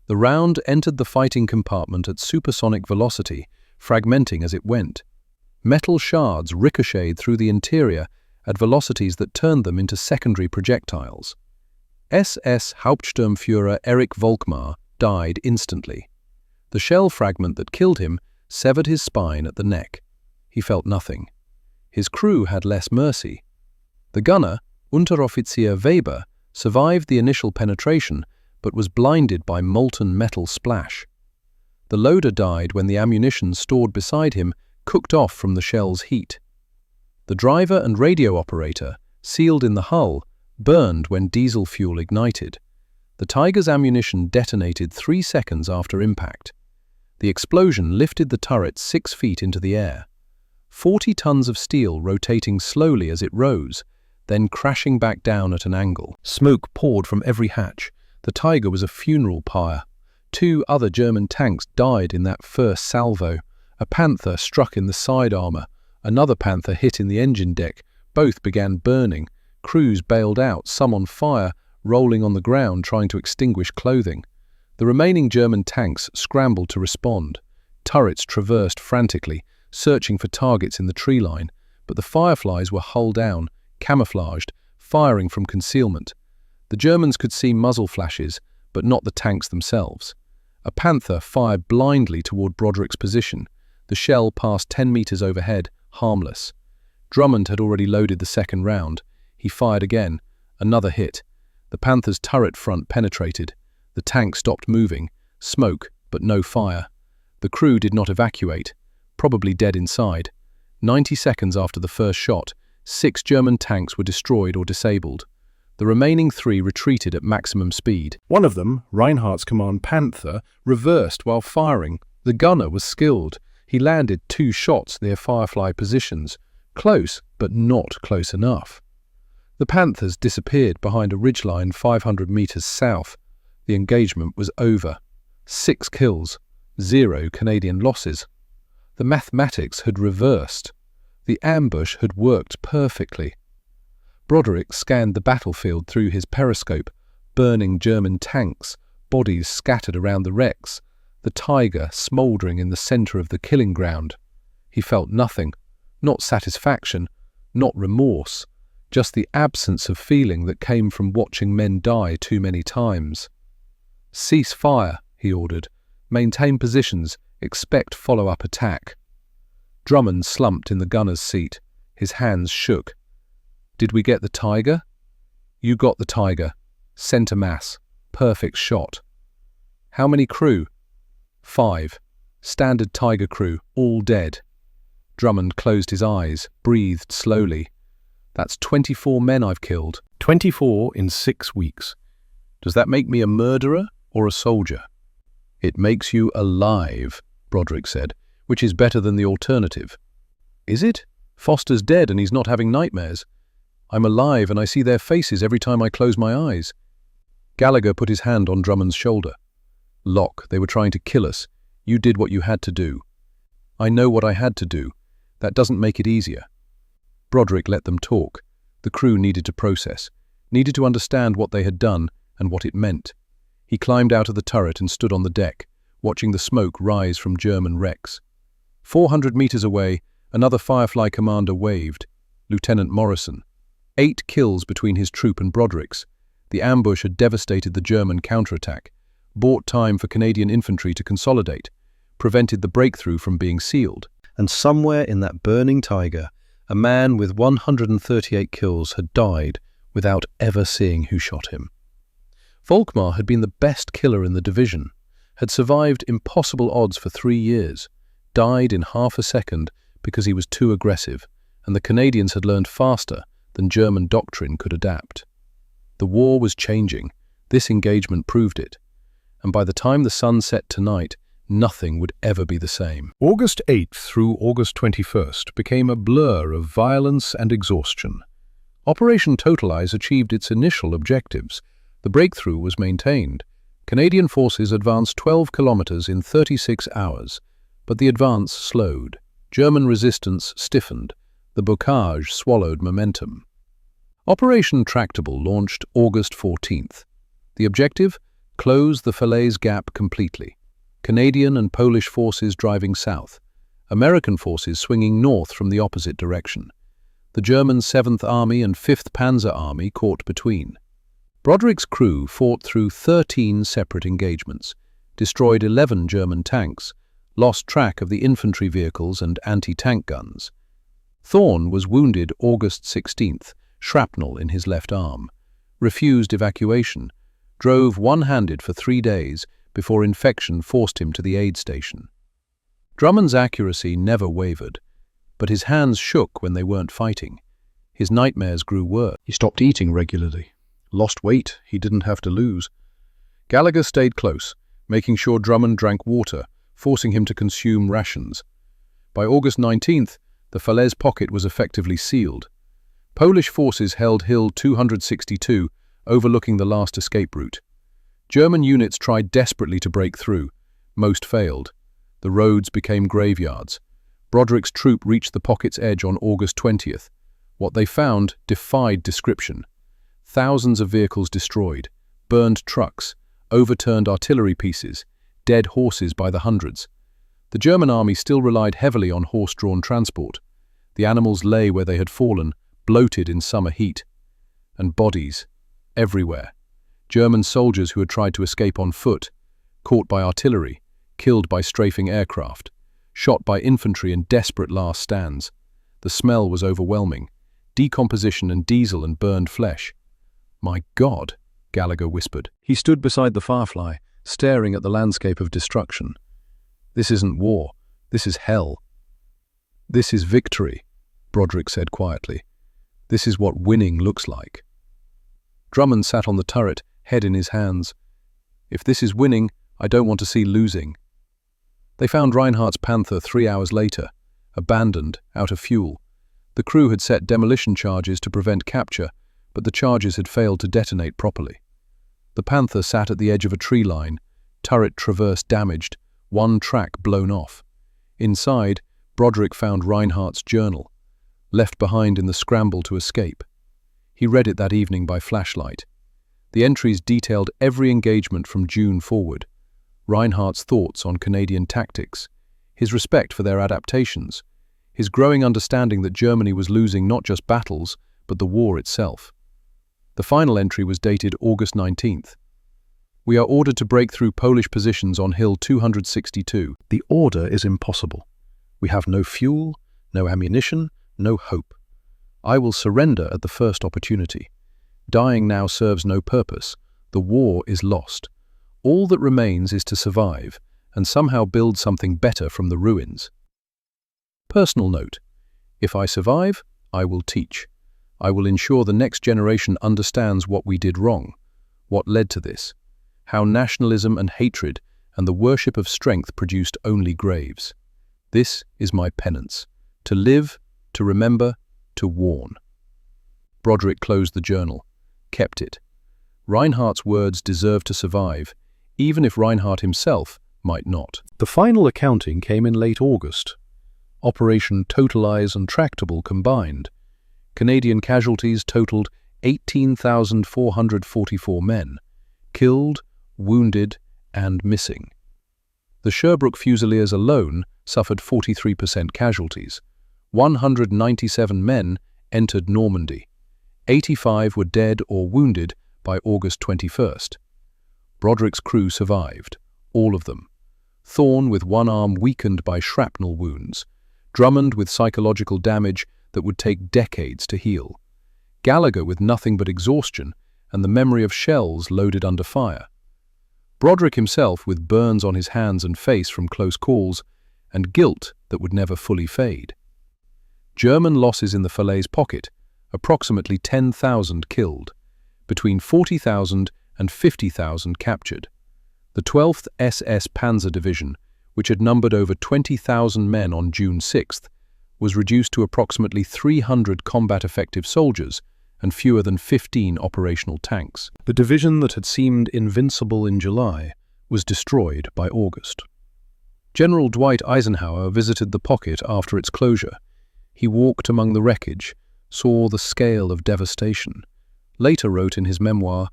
The round entered the fighting compartment at supersonic velocity, fragmenting as it went. Metal shards ricocheted through the interior at velocities that turned them into secondary projectiles. SS Hauptsturmführer Erich Volkmar died instantly. The shell fragment that killed him severed his spine at the neck. He felt nothing. His crew had less mercy. The gunner, Unteroffizier Weber, survived the initial penetration, but was blinded by molten metal splash. The loader died when the ammunition stored beside him cooked off from the shell's heat. The driver and radio operator, sealed in the hull, burned when diesel fuel ignited. The Tiger's ammunition detonated 3 seconds after impact. The explosion lifted the turret 6 feet into the air. 40 tons of steel rotating slowly as it rose, then crashing back down at an angle. Smoke poured from every hatch. The Tiger was a funeral pyre. 2 other German tanks died in that first salvo. A Panther struck in the side armor. Another Panther hit in the engine deck. Both began burning. Crews bailed out, some on fire, rolling on the ground trying to extinguish clothing. The remaining German tanks scrambled to respond. Turrets traversed frantically, searching for targets in the tree line, but the Fireflies were hull down, camouflaged, firing from concealment. The Germans could see muzzle flashes, but not the tanks themselves. A Panther fired blindly toward Broderick's position. The shell passed 10 meters overhead, harmless. Drummond had already loaded the second round. He fired again. Another hit. The Panther's turret front penetrated. The tank stopped moving. Smoke, but no fire. The crew did not evacuate, probably dead inside. 90 seconds after the first shot, 6 German tanks were destroyed or disabled. The remaining 3 retreated at maximum speed. One of them, Reinhardt's command Panther, reversed while firing. The gunner was skilled. He landed 2 shots near Firefly positions, close but not close enough. The Panthers disappeared behind a ridgeline 500 meters south. The engagement was over. 6 kills, 0 Canadian losses. The mathematics had reversed. The ambush had worked perfectly. Broderick scanned the battlefield through his periscope, burning German tanks, bodies scattered around the wrecks, the Tiger smouldering in the center of the killing ground. He felt nothing, not satisfaction, not remorse, just the absence of feeling that came from watching men die too many times. "Cease fire," he ordered. "Maintain positions. Expect follow-up attack." Drummond slumped in the gunner's seat. His hands shook. "Did we get the Tiger?" "You got the Tiger. Center mass. Perfect shot." "How many crew?" 5. Standard Tiger crew, all dead." Drummond closed his eyes, breathed slowly. "That's 24 men I've killed." 24 in 6 weeks. Does that make me a murderer or a soldier? "It makes you alive," Broderick said, "which is better than the alternative." "Is it? Foster's dead and he's not having nightmares. I'm alive and I see their faces every time I close my eyes." Gallagher put his hand on Drummond's shoulder. "Locke, they were trying to kill us. You did what you had to do." "I know what I had to do. That doesn't make it easier." Broderick let them talk. The crew needed to process, needed to understand what they had done and what it meant. He climbed out of the turret and stood on the deck, watching the smoke rise from German wrecks. 400 meters away, another Firefly commander waved, Lieutenant Morrison. 8 kills between his troop and Broderick's. The ambush had devastated the German counterattack, bought time for Canadian infantry to consolidate, prevented the breakthrough from being sealed. And somewhere in that burning Tiger, a man with 138 kills had died without ever seeing who shot him. Volkmar had been the best killer in the division, had survived impossible odds for 3 years, died in half a second because he was too aggressive, and the Canadians had learned faster than German doctrine could adapt. The war was changing. This engagement proved it. And by the time the sun set tonight, nothing would ever be the same. August 8th through August 21st became a blur of violence and exhaustion. Operation Totalize achieved its initial objectives. The breakthrough was maintained. Canadian forces advanced 12 kilometers in 36 hours, but the advance slowed. German resistance stiffened. The Bocage swallowed momentum. Operation Tractable launched August 14th. The objective? Close the Falaise Gap completely. Canadian and Polish forces driving south. American forces swinging north from the opposite direction. The German 7th Army and 5th Panzer Army caught between. Broderick's crew fought through 13 separate engagements, destroyed 11 German tanks, lost track of the infantry vehicles and anti-tank guns. Thorne was wounded August 16th, shrapnel in his left arm, refused evacuation, drove one-handed for 3 days before infection forced him to the aid station. Drummond's accuracy never wavered, but his hands shook when they weren't fighting. His nightmares grew worse. He stopped eating regularly, lost weight he didn't have to lose. Gallagher stayed close, making sure Drummond drank water, forcing him to consume rations. By August 19th, the Falaise pocket was effectively sealed. Polish forces held Hill 262, overlooking the last escape route. German units tried desperately to break through. Most failed. The roads became graveyards. Broderick's troop reached the pocket's edge on August 20th. What they found defied description. Thousands of vehicles destroyed, burned trucks, overturned artillery pieces, dead horses by the hundreds. The German army still relied heavily on horse-drawn transport. The animals lay where they had fallen, bloated in summer heat. And bodies, everywhere. German soldiers who had tried to escape on foot, caught by artillery, killed by strafing aircraft, shot by infantry in desperate last stands. The smell was overwhelming. Decomposition and diesel and burned flesh. "My God," Gallagher whispered. He stood beside the Firefly, staring at the landscape of destruction. "This isn't war. This is hell." "This is victory," Broderick said quietly. "This is what winning looks like." Drummond sat on the turret, head in his hands. "If this is winning, I don't want to see losing." They found Reinhardt's Panther 3 hours later, abandoned, out of fuel. The crew had set demolition charges to prevent capture, but the charges had failed to detonate properly. The Panther sat at the edge of a tree line, turret traverse damaged, one track blown off. Inside, Broderick found Reinhardt's journal, left behind in the scramble to escape. He read it that evening by flashlight. The entries detailed every engagement from June forward. Reinhardt's thoughts on Canadian tactics, his respect for their adaptations, his growing understanding that Germany was losing not just battles, but the war itself. The final entry was dated August 19th. "We are ordered to break through Polish positions on Hill 262. The order is impossible. We have no fuel, no ammunition, no hope. I will surrender at the first opportunity. Dying now serves no purpose. The war is lost. All that remains is to survive and somehow build something better from the ruins." Personal note: if I survive, I will teach. I will ensure the next generation understands what we did wrong, what led to this, how nationalism and hatred and the worship of strength produced only graves. This is my penance: to live, to remember, to warn. Broderick closed the journal, kept it. Reinhardt's words deserve to survive, even if Reinhardt himself might not. The final accounting came in late August. Operation Totalize and Tractable combined. Canadian casualties totaled 18,444 men, killed, wounded, and missing. The Sherbrooke Fusiliers alone suffered 43% casualties. 197 men entered Normandy. 85 were dead or wounded by August 21st. Broderick's crew survived, all of them. Thorne with one arm weakened by shrapnel wounds. Drummond with psychological damage that would take decades to heal. Gallagher with nothing but exhaustion and the memory of shells loaded under fire. Broderick himself with burns on his hands and face from close calls and guilt that would never fully fade. German losses in the Falaise pocket: approximately 10,000 killed, between 40,000 and 50,000 captured. The 12th SS Panzer Division, which had numbered over 20,000 men on June 6th, was reduced to approximately 300 combat-effective soldiers and fewer than 15 operational tanks. The division that had seemed invincible in July was destroyed by August. General Dwight Eisenhower visited the pocket after its closure. He walked among the wreckage, saw the scale of devastation. Later wrote in his memoir,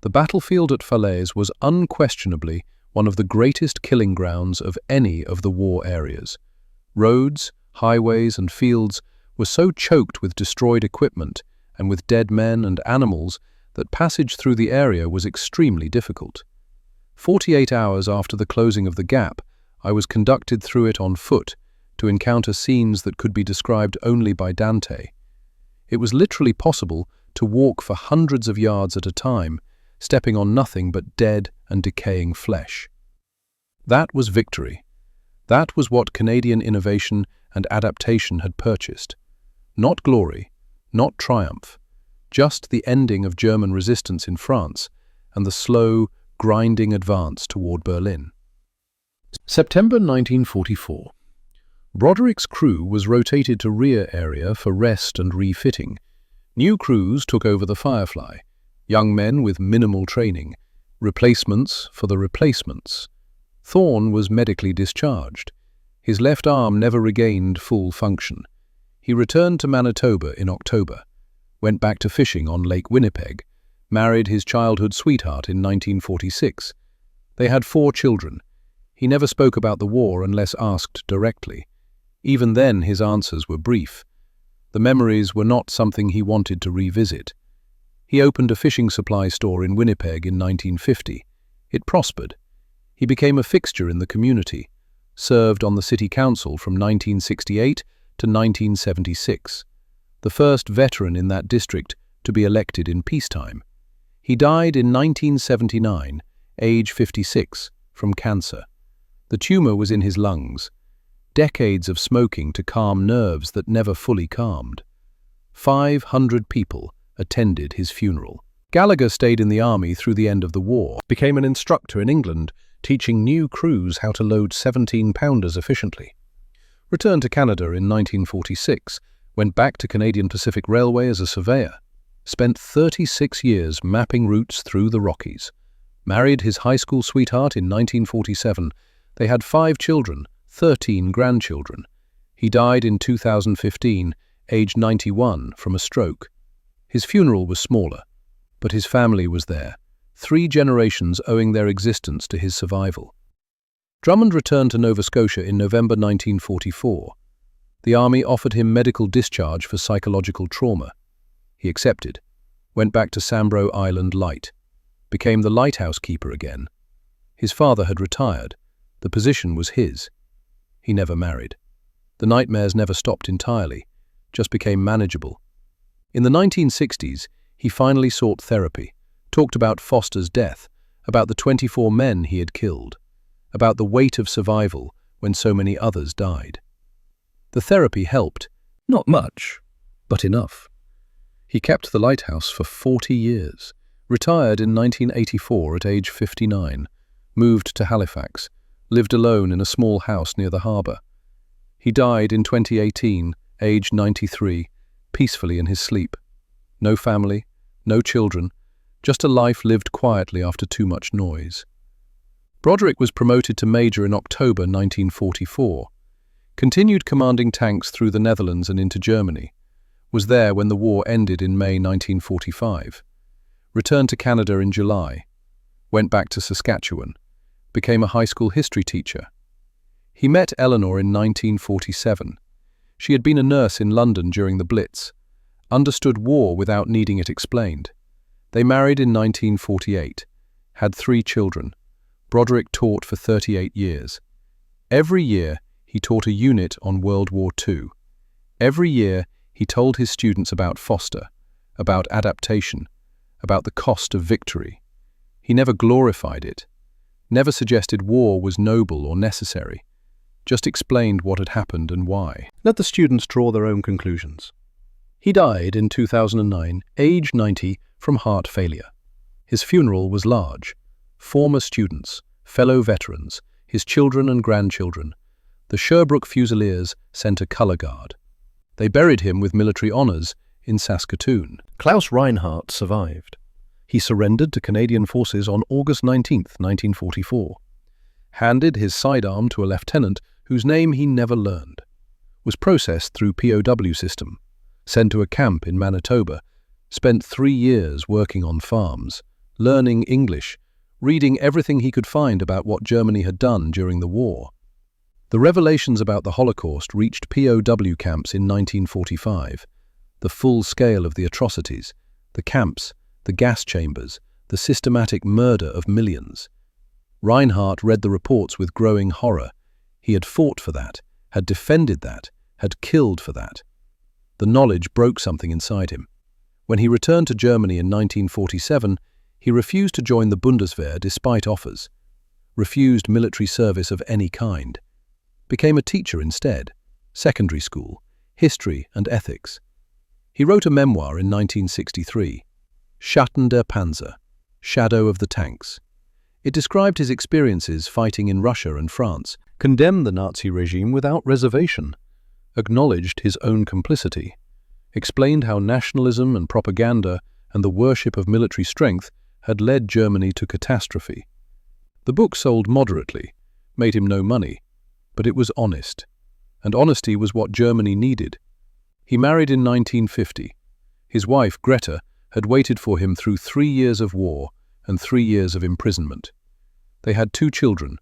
"The battlefield at Falaise was unquestionably one of the greatest killing grounds of any of the war areas. Roads, highways, and fields were so choked with destroyed equipment and with dead men and animals that passage through the area was extremely difficult. 48 hours after the closing of the gap, I was conducted through it on foot to encounter scenes that could be described only by Dante. It was literally possible to walk for hundreds of yards at a time, stepping on nothing but dead and decaying flesh." That was victory. That was what Canadian innovation and adaptation had purchased. Not glory, not triumph, just the ending of German resistance in France and the slow, grinding advance toward Berlin. September 1944. Broderick's crew was rotated to rear area for rest and refitting. New crews took over the Firefly, young men with minimal training, replacements for the replacements. Thorne was medically discharged. His left arm never regained full function. He returned to Manitoba in October, went back to fishing on Lake Winnipeg, married his childhood sweetheart in 1946. They had 4 children. He never spoke about the war unless asked directly. Even then, his answers were brief. The memories were not something he wanted to revisit. He opened a fishing supply store in Winnipeg in 1950. It prospered. He became a fixture in the community, served on the city council from 1968 to 1976, the first veteran in that district to be elected in peacetime. He died in 1979, age 56, from cancer. The tumor was in his lungs. Decades of smoking to calm nerves that never fully calmed. 500 people attended his funeral. Gallagher stayed in the army through the end of the war, became an instructor in England, teaching new crews how to load 17-pounders efficiently. Returned to Canada in 1946, went back to Canadian Pacific Railway as a surveyor. Spent 36 years mapping routes through the Rockies. Married his high school sweetheart in 1947. They had 5 children, 13 grandchildren. He died in 2015, aged 91, from a stroke. His funeral was smaller, but his family was there, 3 generations owing their existence to his survival. Drummond returned to Nova Scotia in November 1944. The army offered him medical discharge for psychological trauma. He accepted, went back to Sambro Island Light, became the lighthouse keeper again. His father had retired. The position was his. He never married. The nightmares never stopped entirely, just became manageable. In the 1960s, he finally sought therapy, talked about Foster's death, about the 24 men he had killed, about the weight of survival when so many others died. The therapy helped, not much, but enough. He kept the lighthouse for 40 years, retired in 1984 at age 59, moved to Halifax, lived alone in a small house near the harbour. He died in 2018, aged 93, peacefully in his sleep. No family, no children, just a life lived quietly after too much noise. Broderick was promoted to major in October 1944, continued commanding tanks through the Netherlands and into Germany, was there when the war ended in May 1945, returned to Canada in July, went back to Saskatchewan, became a high school history teacher. He met Eleanor in 1947. She had been a nurse in London during the Blitz, understood war without needing it explained. They married in 1948, had 3 children. Broderick taught for 38 years. Every year, he taught a unit on World War II. Every year, he told his students about Foster, about adaptation, about the cost of victory. He never glorified it, never suggested war was noble or necessary, just explained what had happened and why. Let the students draw their own conclusions. He died in 2009, age 90, from heart failure. His funeral was large. Former students, fellow veterans, his children and grandchildren. The Sherbrooke Fusiliers sent a colour guard. They buried him with military honours in Saskatoon. Klaus Reinhardt survived. He surrendered to Canadian forces on August 19, 1944. Handed his sidearm to a lieutenant whose name he never learned. Was processed through POW system. Sent to a camp in Manitoba. Spent 3 years working on farms, learning English, reading everything he could find about what Germany had done during the war. The revelations about the Holocaust reached POW camps in 1945. The full scale of the atrocities, the camps, the gas chambers, the systematic murder of millions. Reinhardt read the reports with growing horror. He had fought for that, had defended that, had killed for that. The knowledge broke something inside him. When he returned to Germany in 1947, he refused to join the Bundeswehr despite offers, refused military service of any kind, became a teacher instead, secondary school, history and ethics. He wrote a memoir in 1963, Outthinking the Panzers, Shadow of the Tanks. It described his experiences fighting in Russia and France, condemned the Nazi regime without reservation, acknowledged his own complicity, explained how nationalism and propaganda and the worship of military strength had led Germany to catastrophe. The book sold moderately, made him no money, but it was honest, and honesty was what Germany needed. He married in 1950. His wife, Greta, had waited for him through 3 years of war and 3 years of imprisonment. They had 2 children.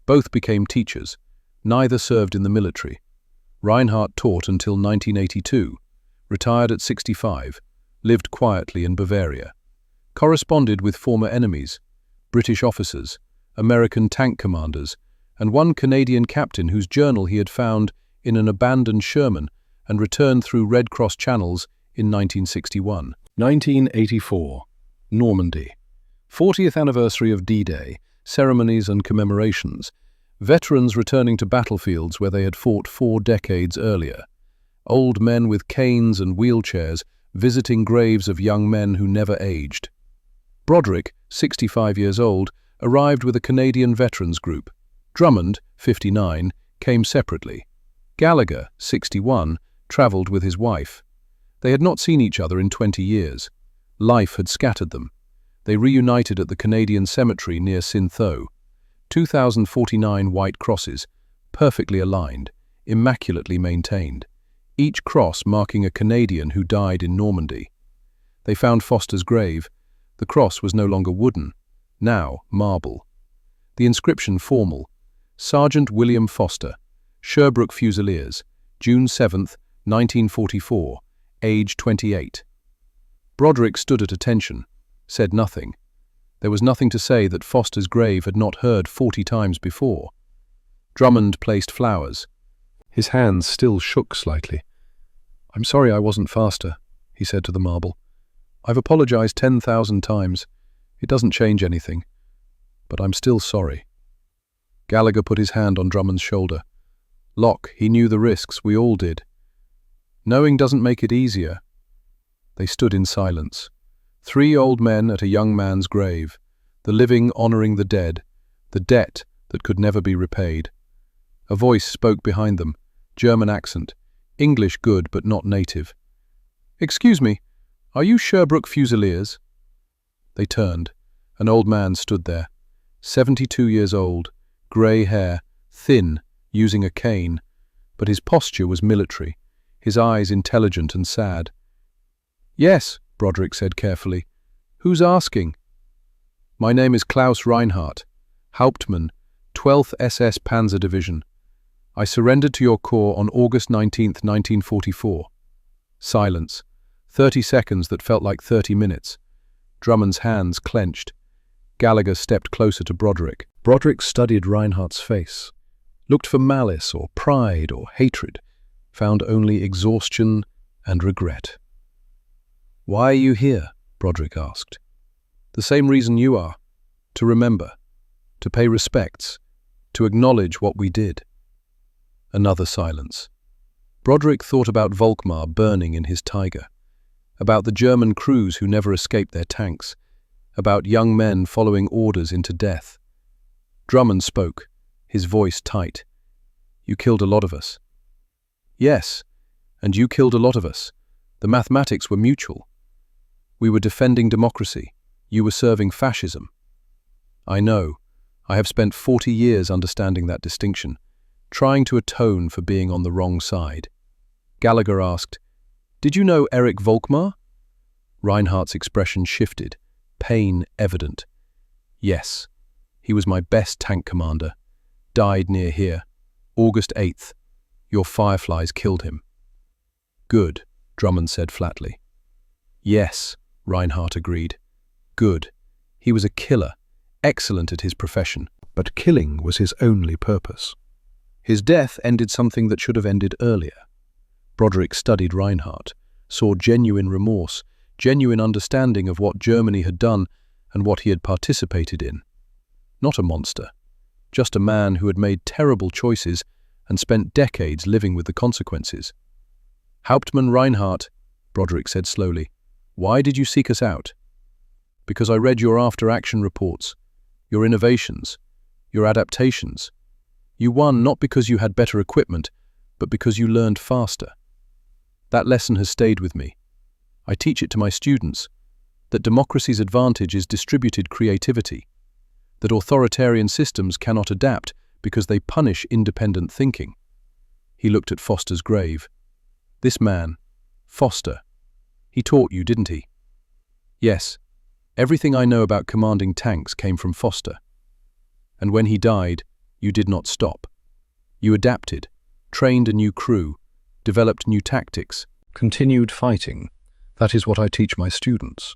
Both became teachers. Neither served in the military. Reinhardt taught until 1982, retired at 65, lived quietly in Bavaria. corresponded with former enemies, British officers, American tank commanders, and one Canadian captain whose journal he had found in an abandoned Sherman and returned through Red Cross channels in 1961. 1984. Normandy. 40th anniversary of D-Day, ceremonies and commemorations. Veterans returning to battlefields where they had fought 4 decades earlier. Old men with canes and wheelchairs visiting graves of young men who never aged. Broderick, 65 years old, arrived with a Canadian veterans group. Drummond, 59, came separately. Gallagher, 61, travelled with his wife. They had not seen each other in 20 years. Life had scattered them. They reunited at the Canadian cemetery near Sintho. 2,049 white crosses, perfectly aligned, immaculately maintained. Each cross marking a Canadian who died in Normandy. They found Foster's grave. The cross was no longer wooden, now marble. The inscription formal: Sergeant William Foster, Sherbrooke Fusiliers, June 7, 1944, age 28. Broderick stood at attention, said nothing. There was nothing to say that Foster's grave had not heard 40 times before. Drummond placed flowers. His hands still shook slightly. "I'm sorry I wasn't faster," he said to the marble. "I've apologized 10,000 times. It doesn't change anything. But I'm still sorry." Gallagher put his hand on Drummond's shoulder. "Locke, he knew the risks, we all did. Knowing doesn't make it easier." They stood in silence. 3 old men at a young man's grave, the living honoring the dead, the debt that could never be repaid. A voice spoke behind them, German accent, English good but not native. "Excuse me, are you Sherbrooke Fusiliers?" They turned. An old man stood there, 72 years old, grey hair, thin, using a cane, but his posture was military, his eyes intelligent and sad. "Yes," Broderick said carefully. "Who's asking?" "My name is Klaus Reinhardt, Hauptmann, 12th SS Panzer Division. I surrendered to your corps on August 19, 1944. Silence. 30 seconds that felt like 30 minutes. Drummond's hands clenched. Gallagher stepped closer to Broderick. Broderick studied Reinhardt's face, looked for malice or pride or hatred, found only exhaustion and regret. "Why are you here?" Broderick asked. "The same reason you are. To remember. To pay respects. To acknowledge what we did." Another silence. Broderick thought about Volkmar burning in his Tiger, about the German crews who never escaped their tanks, about young men following orders into death. Drummond spoke, his voice tight. "You killed a lot of us." "Yes, and you killed a lot of us. The mathematics were mutual. We were defending democracy. You were serving fascism." "I know. I have spent 40 years understanding that distinction, trying to atone for being on the wrong side." Gallagher asked, "Did you know Erich Volkmar?" Reinhardt's expression shifted, pain evident. "Yes, he was my best tank commander. Died near here, August 8th. Your fireflies killed him." "Good," Drummond said flatly. "Yes," Reinhardt agreed. "Good. He was a killer, excellent at his profession." But killing was his only purpose. His death ended something that should have ended earlier. Broderick studied Reinhardt, saw genuine remorse, genuine understanding of what Germany had done and what he had participated in. Not a monster, just a man who had made terrible choices and spent decades living with the consequences. "Hauptmann Reinhardt," Broderick said slowly, "why did you seek us out?" "Because I read your after-action reports, your innovations, your adaptations. You won not because you had better equipment, but because you learned faster. That lesson has stayed with me. I teach it to my students, that democracy's advantage is distributed creativity, that authoritarian systems cannot adapt because they punish independent thinking." He looked at Foster's grave. "This man, Foster, he taught you, didn't he?" "Yes. Everything I know about commanding tanks came from Foster. And when he died, you did not stop. You adapted, trained a new crew, developed new tactics." Continued fighting. That is what I teach my students.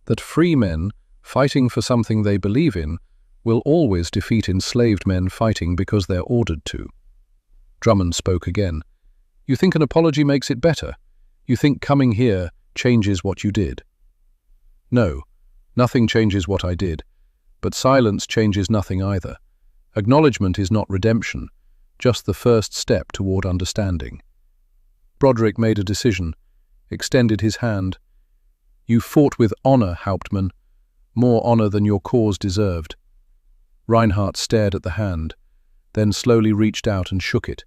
that free men, fighting for something they believe in, will always defeat enslaved men fighting because they're ordered to. Drummond spoke again. You think an apology makes it better? You think coming here changes what you did? No, nothing changes what I did, but silence changes nothing either. Acknowledgement is not redemption, just the first step toward understanding. Broderick made a decision, extended his hand. You fought with honor, Hauptmann, more honor than your cause deserved. Reinhardt stared at the hand, then slowly reached out and shook it.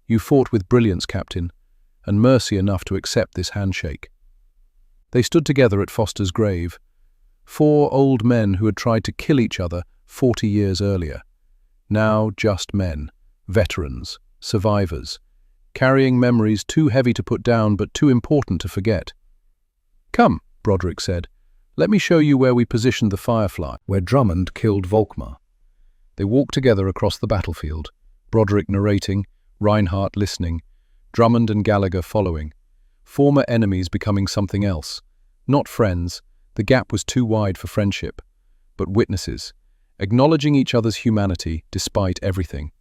You fought with brilliance, Captain, and mercy enough to accept this handshake. They stood together at Foster's grave, 4 old men who had tried to kill each other 40 years earlier. Now just men, veterans, survivors, carrying memories too heavy to put down but too important to forget. Come, Broderick said, let me show you where we positioned the Firefly, where Drummond killed Volkmar. They walked together across the battlefield, Broderick narrating, Reinhardt listening, Drummond and Gallagher following, former enemies becoming something else. Not friends, the gap was too wide for friendship, but witnesses, acknowledging each other's humanity despite everything.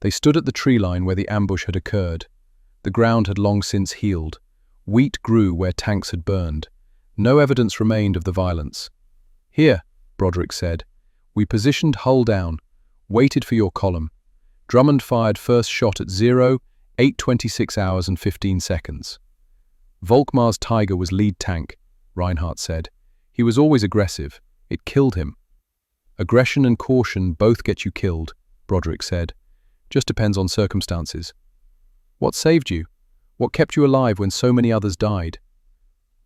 They stood at the tree line where the ambush had occurred. The ground had long since healed. Wheat grew where tanks had burned. No evidence remained of the violence. Here, Broderick said, we positioned hull down, waited for your column. Drummond fired first shot at 8:26 hours and 15 seconds. Volkmar's Tiger was lead tank, Reinhardt said. He was always aggressive. It killed him. Aggression and caution both get you killed, Broderick said. Just depends on circumstances. What saved you? What kept you alive when so many others died?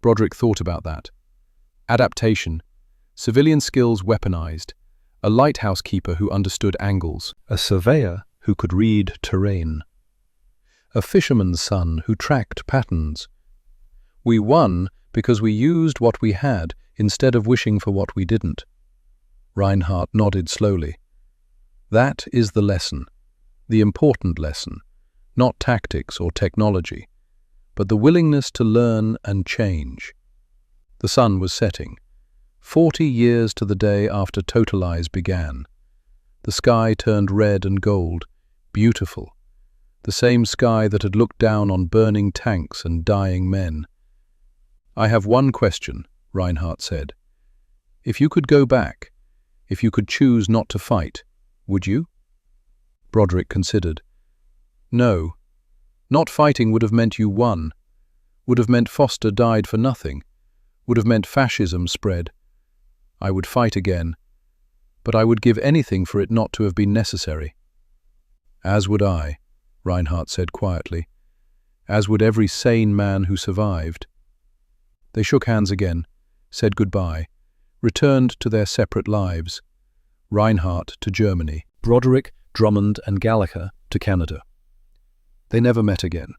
Broderick thought about that. Adaptation. Civilian skills weaponized. A lighthouse keeper who understood angles. A surveyor who could read terrain. A fisherman's son who tracked patterns. We won because we used what we had instead of wishing for what we didn't. Reinhardt nodded slowly. That is the lesson. The important lesson. Not tactics or technology, but the willingness to learn and change. The sun was setting, 40 years to the day after Totalize began. The sky turned red and gold, beautiful. The same sky that had looked down on burning tanks and dying men. I have one question, Reinhardt said. If you could go back, if you could choose not to fight, would you? Broderick considered. No. Not fighting would have meant you won. Would have meant Foster died for nothing. Would have meant fascism spread. I would fight again. But I would give anything for it not to have been necessary. As would I, Reinhardt said quietly. As would every sane man who survived. They shook hands again, said goodbye, returned to their separate lives. Reinhardt to Germany, Broderick, Drummond and Gallagher to Canada. They never met again.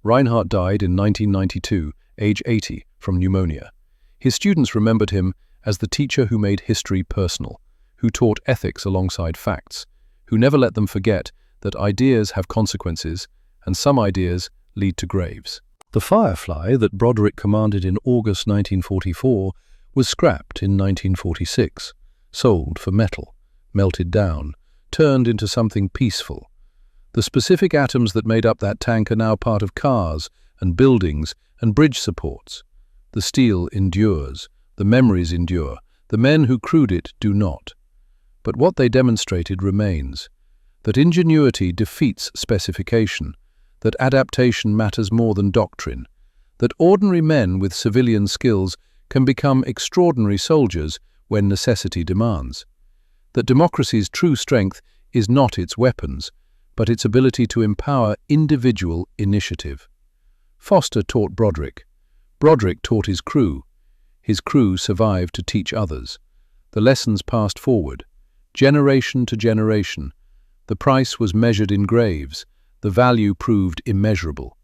Reinhardt died in 1992, age 80, from pneumonia. His students remembered him as the teacher who made history personal, who taught ethics alongside facts, who never let them forget that ideas have consequences and some ideas lead to graves. The Firefly that Broderick commanded in August 1944 was scrapped in 1946, sold for metal, melted down, turned into something peaceful. The specific atoms that made up that tank are now part of cars and buildings and bridge supports. The steel endures, the memories endure, the men who crewed it do not. But what they demonstrated remains, that ingenuity defeats specification, that adaptation matters more than doctrine, that ordinary men with civilian skills can become extraordinary soldiers when necessity demands, that democracy's true strength is not its weapons, but its ability to empower individual initiative. Foster taught Broderick. Broderick taught his crew. His crew survived to teach others. The lessons passed forward, generation to generation. The price was measured in graves. The value proved immeasurable.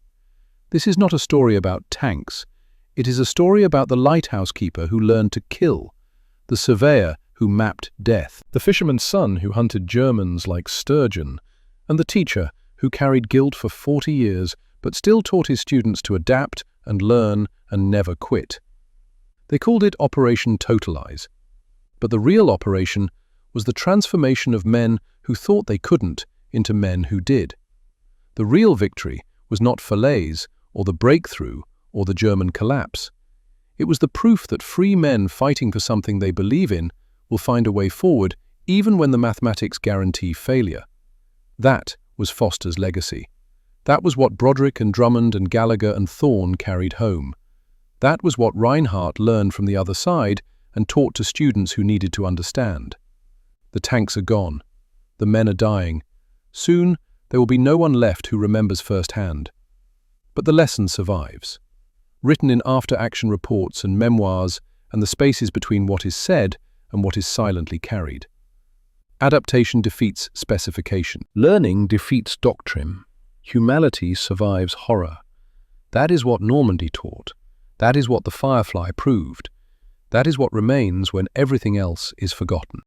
This is not a story about tanks. It is a story about the lighthouse keeper who learned to kill, the surveyor who mapped death, the fisherman's son who hunted Germans like sturgeon, and the teacher who carried guilt for 40 years but still taught his students to adapt and learn and never quit. They called it Operation Totalize. But the real operation was the transformation of men who thought they couldn't into men who did. The real victory was not Falaise or the breakthrough or the German collapse. It was the proof that free men fighting for something they believe in will find a way forward even when the mathematics guarantee failure. That was Foster's legacy. That was what Broderick and Drummond and Gallagher and Thorne carried home. That was what Reinhardt learned from the other side and taught to students who needed to understand. The tanks are gone. The men are dying. Soon, there will be no one left who remembers firsthand. But the lesson survives. Written in after-action reports and memoirs and the spaces between what is said and what is silently carried. Adaptation defeats specification. Learning defeats doctrine. Humanity survives horror. That is what Normandy taught. That is what the Firefly proved. That is what remains when everything else is forgotten.